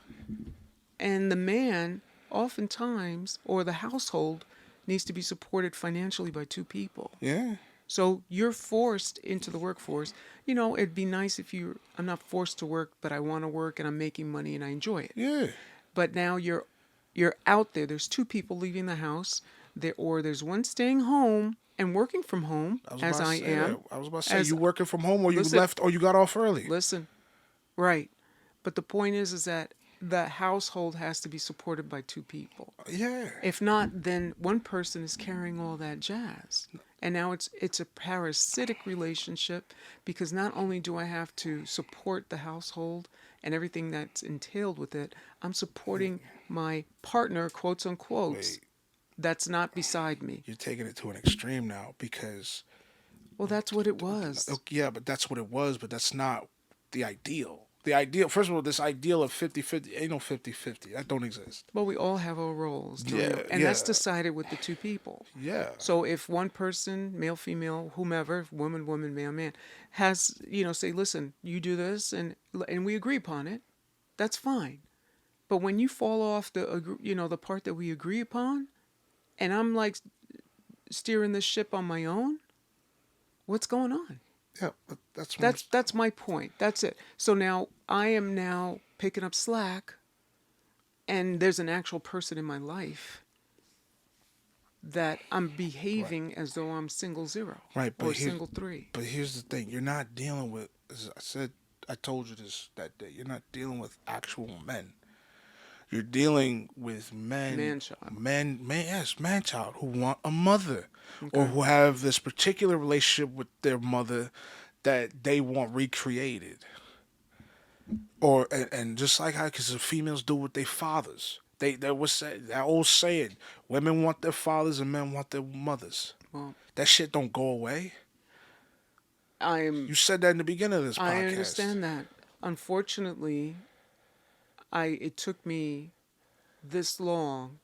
and the man oftentimes or the household needs to be supported financially by two people. Yeah, So you're forced into the workforce. You know, it'd be nice if I'm not forced to work, but I want to work and I'm making money and I enjoy it. yeah. But now you're out there. There's two people leaving the house, or there's one staying home and working from home, I was as about to I say am. that. I was about to say As you working from home, or you listen, left, or you got off early. listen, right. But the point is that the household has to be supported by two people. Yeah, If not, then one person is carrying all that jazz. And now it's a parasitic relationship because not only do I have to support the household and everything that's entailed with it, I'm supporting my partner, quotes unquote, wait. that's not beside me. You're taking it to an extreme now because Well, that's what it was. yeah, but that's what it was. But that's not the ideal. The ideal, first of all, this ideal of 50-50 ain't no 50-50. That don't exist. But we all have our roles, Yeah, and yeah, that's decided with the two people. yeah. So if one person, male, female, whomever, woman, woman, man, man, has, say, listen, you do this, and we agree upon it, that's fine. But when you fall off the part that we agree upon, and I'm like steering this ship on my own, what's going on? Yeah, but that's That's my point. That's it. So now I am now picking up slack, and there's an actual person in my life that I'm behaving as though I'm single zero right. or single three. But here's the thing: you're not dealing with. As I said, I told you this that day. You're not dealing with actual men. You're dealing with Man child. yes, man child who want a mother, or Okay. who have this particular relationship with their mother that they want recreated. And just like how, because the females do with their fathers. That was that old saying: women want their fathers and men want their mothers. Well, That shit don't go away. I'm. You said that in the beginning of this I podcast. understand that. Unfortunately, it took me this long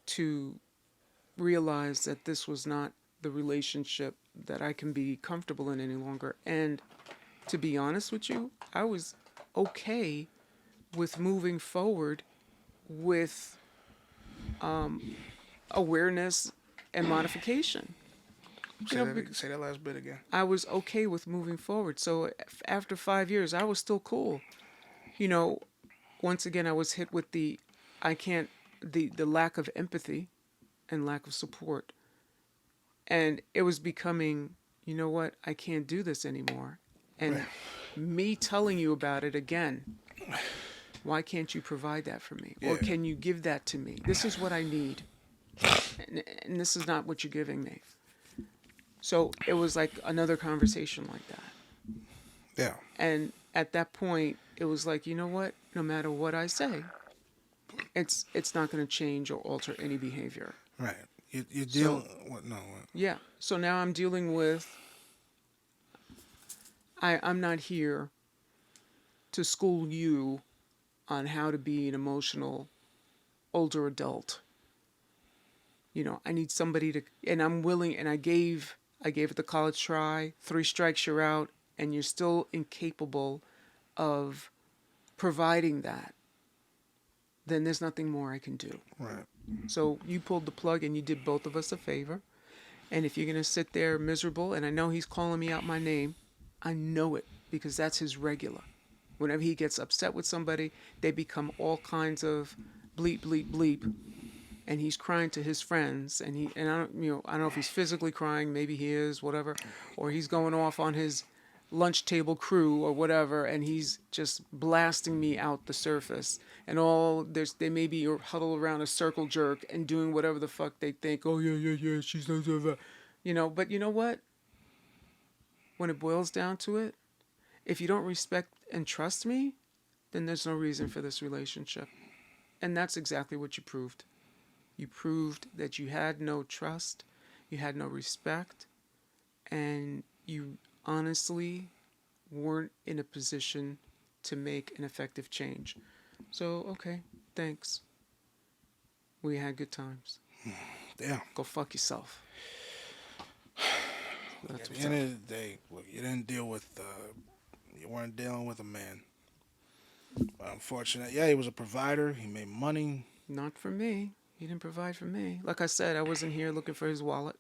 to realize that this was not the relationship that I can be comfortable in any longer. And to be honest with you, I was okay with moving forward with awareness and modification. Say say that last bit again. I was okay with moving forward. So after 5 years, I was still cool. You know, once again, I was hit with I can't, the lack of empathy and lack of support. And it was becoming, you know what, I can't do this anymore. And Right. me telling you about it again, why can't you provide that for me? Or Yeah. can you give that to me? This is what I need. And this is not what you're giving me. So it was like another conversation like that. Yeah. And at that point, it was like, you know what? No matter what I say, it's not going to change or alter any behavior. Right. You're So dealing. What? No. What? yeah. So now I'm dealing with. I'm not here to school you on how to be an emotional older adult. I need somebody to, and I'm willing, and I gave it the college try. 3 strikes, you're out, and you're still incapable of providing that. Then there's nothing more I can do. Right. So you pulled the plug, and you did both of us a favor. And if you're gonna sit there miserable, and I know he's calling me out my name, I know it because that's his regular. Whenever he gets upset with somebody, they become all kinds of bleep, bleep, bleep. And he's crying to his friends, and I don't know if he's physically crying, maybe he is, whatever, or he's going off on his lunch table crew or whatever, and he's just blasting me out the surface. And they may be huddled around a circle jerk and doing whatever the fuck they think. Oh yeah, she's not, but you know what? When it boils down to it, if you don't respect and trust me, then there's no reason for this relationship. And that's exactly what you proved. You proved that you had no trust, you had no respect, and you honestly weren't in a position to make an effective change. So, okay, thanks. We had good times. Yeah. Go fuck yourself. At That's the what's end up. of the day, look, you didn't deal with. You weren't dealing with a man. Unfortunate. Yeah, he was a provider. He made money. Not for me. He didn't provide for me. Like I said, I wasn't here looking for his wallet.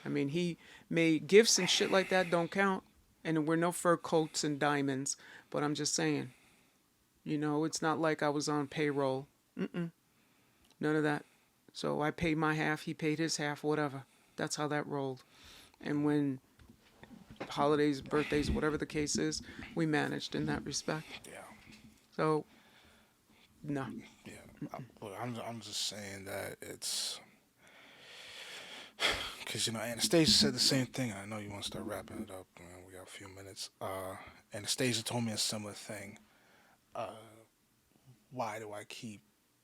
I mean, he made gifts and shit like that don't count. And we're no fur coats and diamonds. But I'm just saying, it's not like I was on payroll. None of that. So I paid my half, he paid his half, whatever. That's how that rolled. And when holidays, birthdays, whatever the case is, we managed in that respect. Yeah. So, no. Yeah. I'm just saying that it's. Because, Anastasia said the same thing. I know you want to start wrapping it up. We got a few minutes. Anastasia told me a similar thing. Why do I keep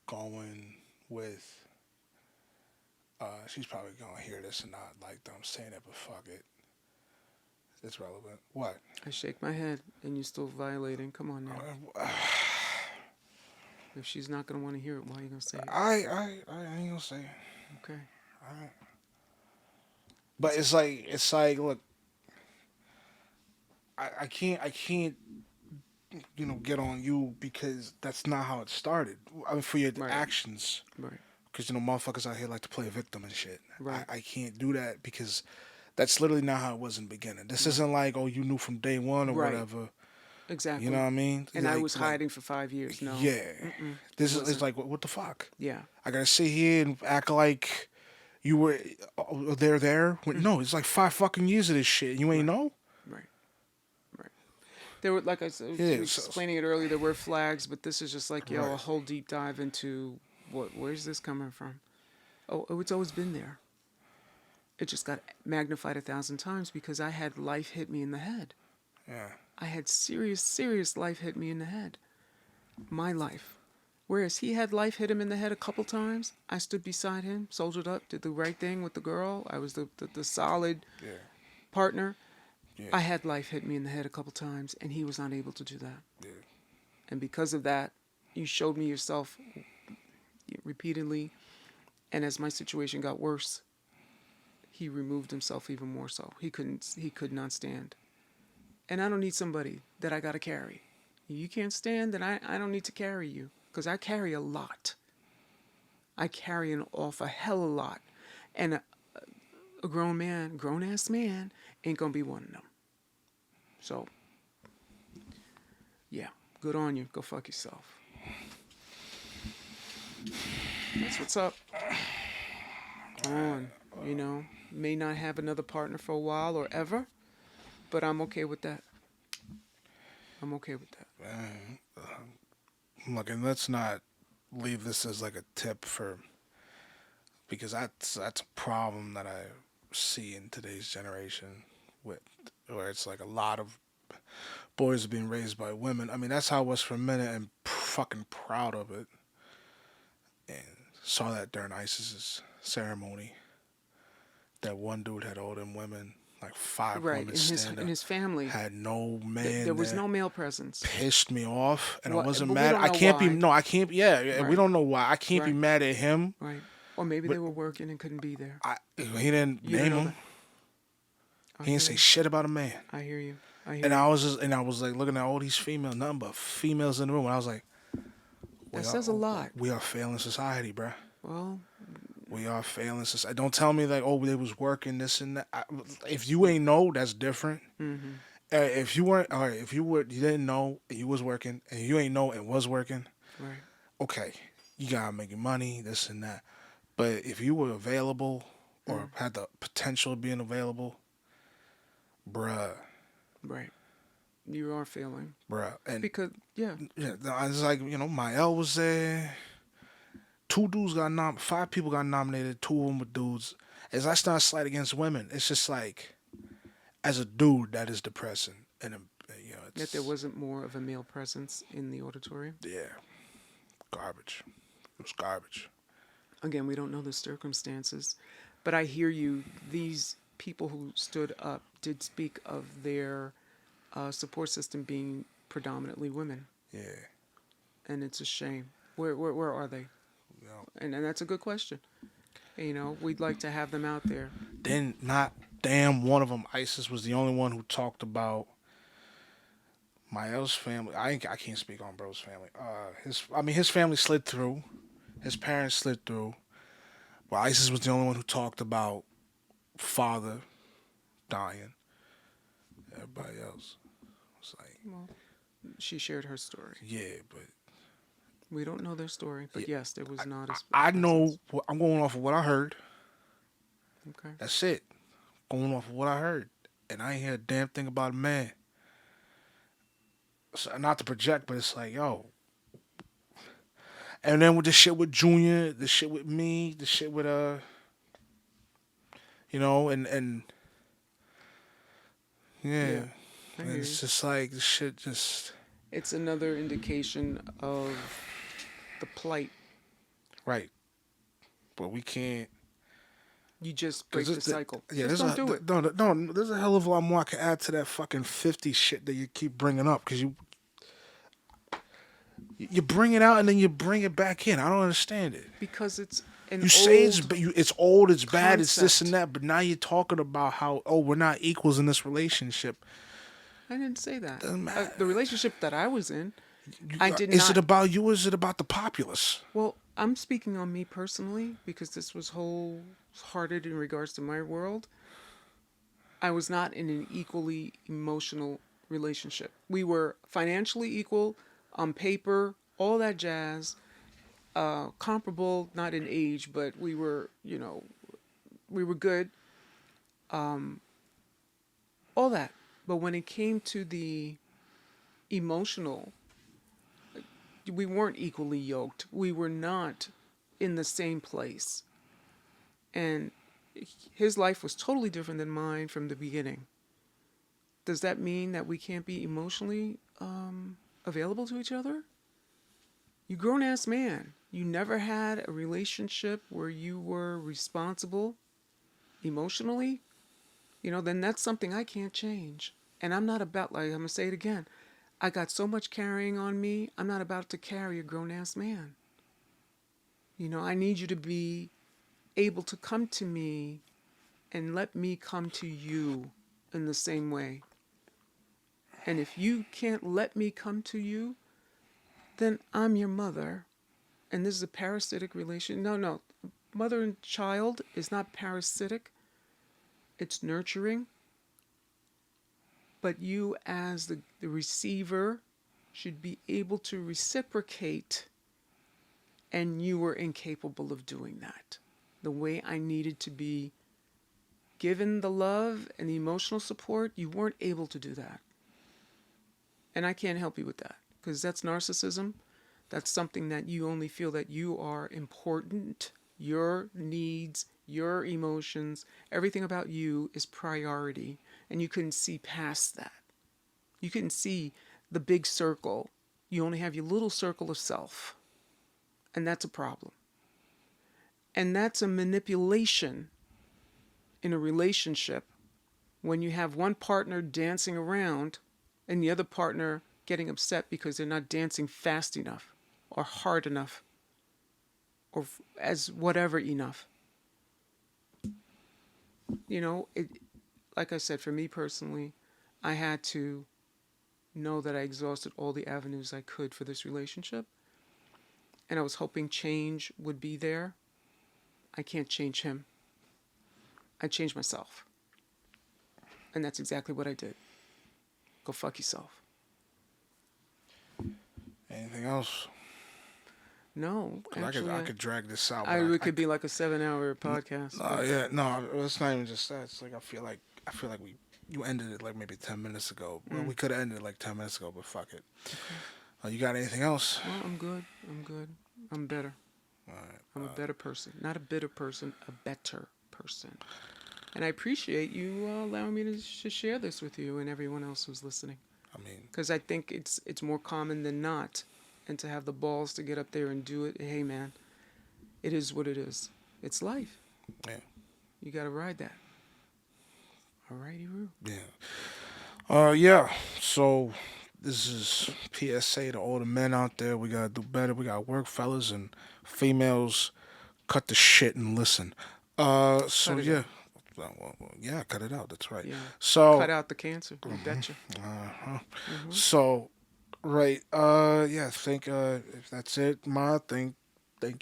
going with. She's probably going to hear this and not like that I'm saying it, but fuck it. It's relevant. What? I shake my head and you're still violating. Come on now. If she's not going to want to hear it, why are you going to say it? I ain't going to say it. Okay. But it's like, look, I can't, get on you because that's not how it started. I mean, for your Right. actions. Right. Because, motherfuckers out here like to play a victim and shit. Right. I can't do that because that's literally not how it was in the beginning. This isn't like, oh, you knew from day one or Right. whatever. Exactly. You know what I mean? And I was hiding for 5 years. No. Yeah. This is wasn't. it's like, what the fuck? Yeah. I gotta sit here and act like you were there. No, it's like 5 fucking years of this shit. You ain't know? Right. Right. There were, like I said, explaining it earlier, there were flags, but this is just like, a whole deep dive into where's this coming from? Oh, it's always been there. It just got magnified 1,000 times because I had life hit me in the head. Yeah. I had serious life hit me in the head. My life. Whereas he had life hit him in the head a couple times, I stood beside him, soldiered up, did the right thing with the girl. I was the solid partner. Yeah. I had life hit me in the head a couple times, and he was unable to do that. Yeah. And because of that, you showed me yourself repeatedly. And as my situation got worse, he removed himself even more so. He could not stand. And I don't need somebody that I got to carry. You can't stand, then I don't need to carry you. Because I carry a lot. I carry an awful hell of a lot. And a grown-ass man, ain't going to be one of them. So, yeah, good on you. Go fuck yourself. That's what's up. Come on, may not have another partner for a while or ever, but I'm okay with that. I'm okay with that. Look, and let's not leave this as like a tip for, because that's a problem that I see in today's generation with, where it's like a lot of boys are being raised by women. I mean, that's how it was for a minute, and fucking proud of it. And saw that during ISIS's ceremony. That one dude had all them women, like five Right. women In his family, had no man there was there. no male presence. Pissed me off, and I What? wasn't But we mad. don't I know can't be. why. No, I can't. Yeah, we Right. don't know why. I can't be Right. mad at him. Right. Or maybe But they were working and couldn't be there. He didn't You don't name know him. that. I He didn't hear say you. shit about a man. I hear you. I hear And you. I was like looking at all these females, nothing but females in the room. And I was like, That says a lot. We are failing society, bruh. Well, We are failing society. Don't tell me like, oh, they was working this and that. If you ain't know, that's different. mm-hmm. If you weren't, all right, if you didn't know and you was working, and you ain't know and was working, Right. okay, you gotta make your money, this and that. But if you were available or had the potential of being available, bruh, Right. You are failing. and Because, yeah. I was like, my L was there. 5 people got nominated. 2 of them were dudes. As I start slight against women, it's just like, as a dude, that is depressing. And it's That there wasn't more of a male presence in the auditorium. yeah, garbage. It was garbage. Again, we don't know the circumstances, but I hear you. These people who stood up did speak of their support system being predominantly women, Yeah, and it's a shame. Where are they? And that's a good question. We'd like to have them out there. Then not damn one of them. ISIS was the only one who talked about Mael's family. I can't speak on bro's family. His family slid through. His parents slid through. But ISIS was the only one who talked about father dying. Everybody else was like, Well, she shared her story. yeah, but We don't know their story, but yes, there was not a. I know. I'm going off of what I heard. Okay. That's it. Going off of what I heard, and I ain't hear a damn thing about a man. So, not to project, but it's like, yo. And then with the shit with Junior, the shit with me, the shit with and yeah, I hear it's you. just like the shit just It's another indication of the plight. right. But we can't. You just break the cycle. Yeah, Just don't do it. No, there's a hell of a lot more I can add to that fucking 50 shit that you keep bringing up, because you bring it out and then you bring it back in. I don't understand it. Because it's an You say old it's old, it's bad, it's this concept. and that, but now you're talking about how, we're not equals in this relationship. I didn't say that. Doesn't matter. The relationship that I was in, I did Is not. it about you or is it about the populace? Well, I'm speaking on me personally because this was wholehearted in regards to my world. I was not in an equally emotional relationship. We were financially equal on paper, all that jazz. Comparable, not in age, but we were, we were good. All that. But when it came to the emotional, we weren't equally yoked. We were not in the same place. And his life was totally different than mine from the beginning. Does that mean that we can't be emotionally available to each other? You grown-ass man. You never had a relationship where you were responsible emotionally? Then that's something I can't change. And I'm not about, like, I'm going to say it again. I got so much carrying on me, I'm not about to carry a grown-ass man. I need you to be able to come to me and let me come to you in the same way. And if you can't let me come to you, then I'm your mother. And this is a parasitic relation. No. Mother and child is not parasitic. It's nurturing. But you as the receiver should be able to reciprocate. And you were incapable of doing that. The way I needed to be given the love and the emotional support, you weren't able to do that. And I can't help you with that, because that's narcissism. That's something that you only feel that you are important. Your needs, your emotions, everything about you is priority. And you couldn't see past that. You couldn't see the big circle. You only have your little circle of self. And that's a problem. And that's a manipulation in a relationship when you have one partner dancing around and the other partner getting upset because they're not dancing fast enough or hard enough or as whatever enough. You know, like I said, for me personally, I had to know that I exhausted all the avenues I could for this relationship. And I was hoping change would be there. I can't change him. I changed myself. And that's exactly what I did. Go fuck yourself. Anything else? No, actually, I could drag this out. It could be like a 7-hour podcast. No, it's not even just that. It's like I feel like you ended it like maybe 10 minutes ago. Well, we could have ended it like 10 minutes ago, but fuck it. Okay. You got anything else? Well, I'm good. I'm better. All right. I'm a better person. Not a bitter person, a better person. And I appreciate you allowing me to share this with you and everyone else who's listening. I mean, because I think it's more common than not, and to have the balls to get up there and do it. Hey, man, it is what it is. It's life. Yeah. You got to ride that. All righty, Roo. Yeah. Yeah. So this is PSA to all the men out there. We gotta do better. We gotta work, fellas and females. Cut the shit and listen. So yeah. Well, yeah, cut it out. That's right. Yeah. So cut out the cancer. I betcha. So, right. Yeah. I think if that's it, Ma. Thank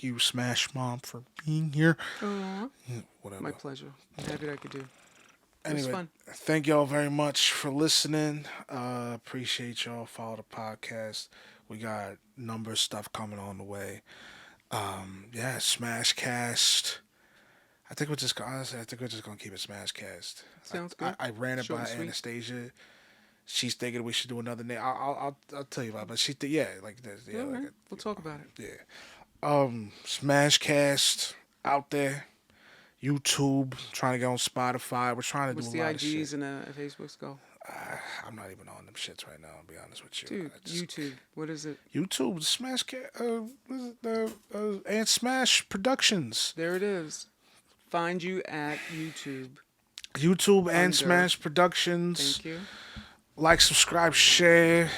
you, Smash Mom, for being here. Aww. Yeah, whatever. My pleasure. I'm happy that I could do. It Anyway, was fun. Thank y'all very much for listening. Appreciate y'all. Follow the podcast. We got number of stuff coming on the way. Yeah, Smashcast. I think we're just gonna keep it Smashcast. Sounds good. I ran it Short by and sweet. Anastasia. She's thinking we should do another name. I'll tell you about it. But she like this. Yeah, All right. like We'll talk about it. yeah. Smashcast out there. YouTube, trying to get on Spotify. We're trying to What's do the a lot of shit. IGs and Facebooks go? I'm not even on them shits right now. I'll be honest with you. Dude, YouTube. What is it? YouTube, Smashcast. What is it? And Smash Productions. There it is. Find you at YouTube. YouTube and Under. Smash Productions. Thank you. Like, subscribe, share.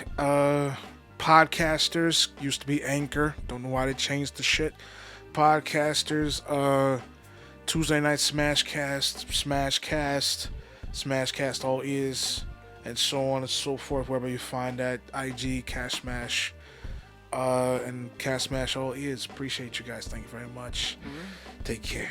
Podcasters used to be Anchor. Don't know why they changed the shit. Podcasters. Tuesday night Smashcast all ears, and so on and so forth. Wherever you find that, IG Cash Smash, and Cash Smash all ears. Appreciate you guys. Thank you very much. Take care.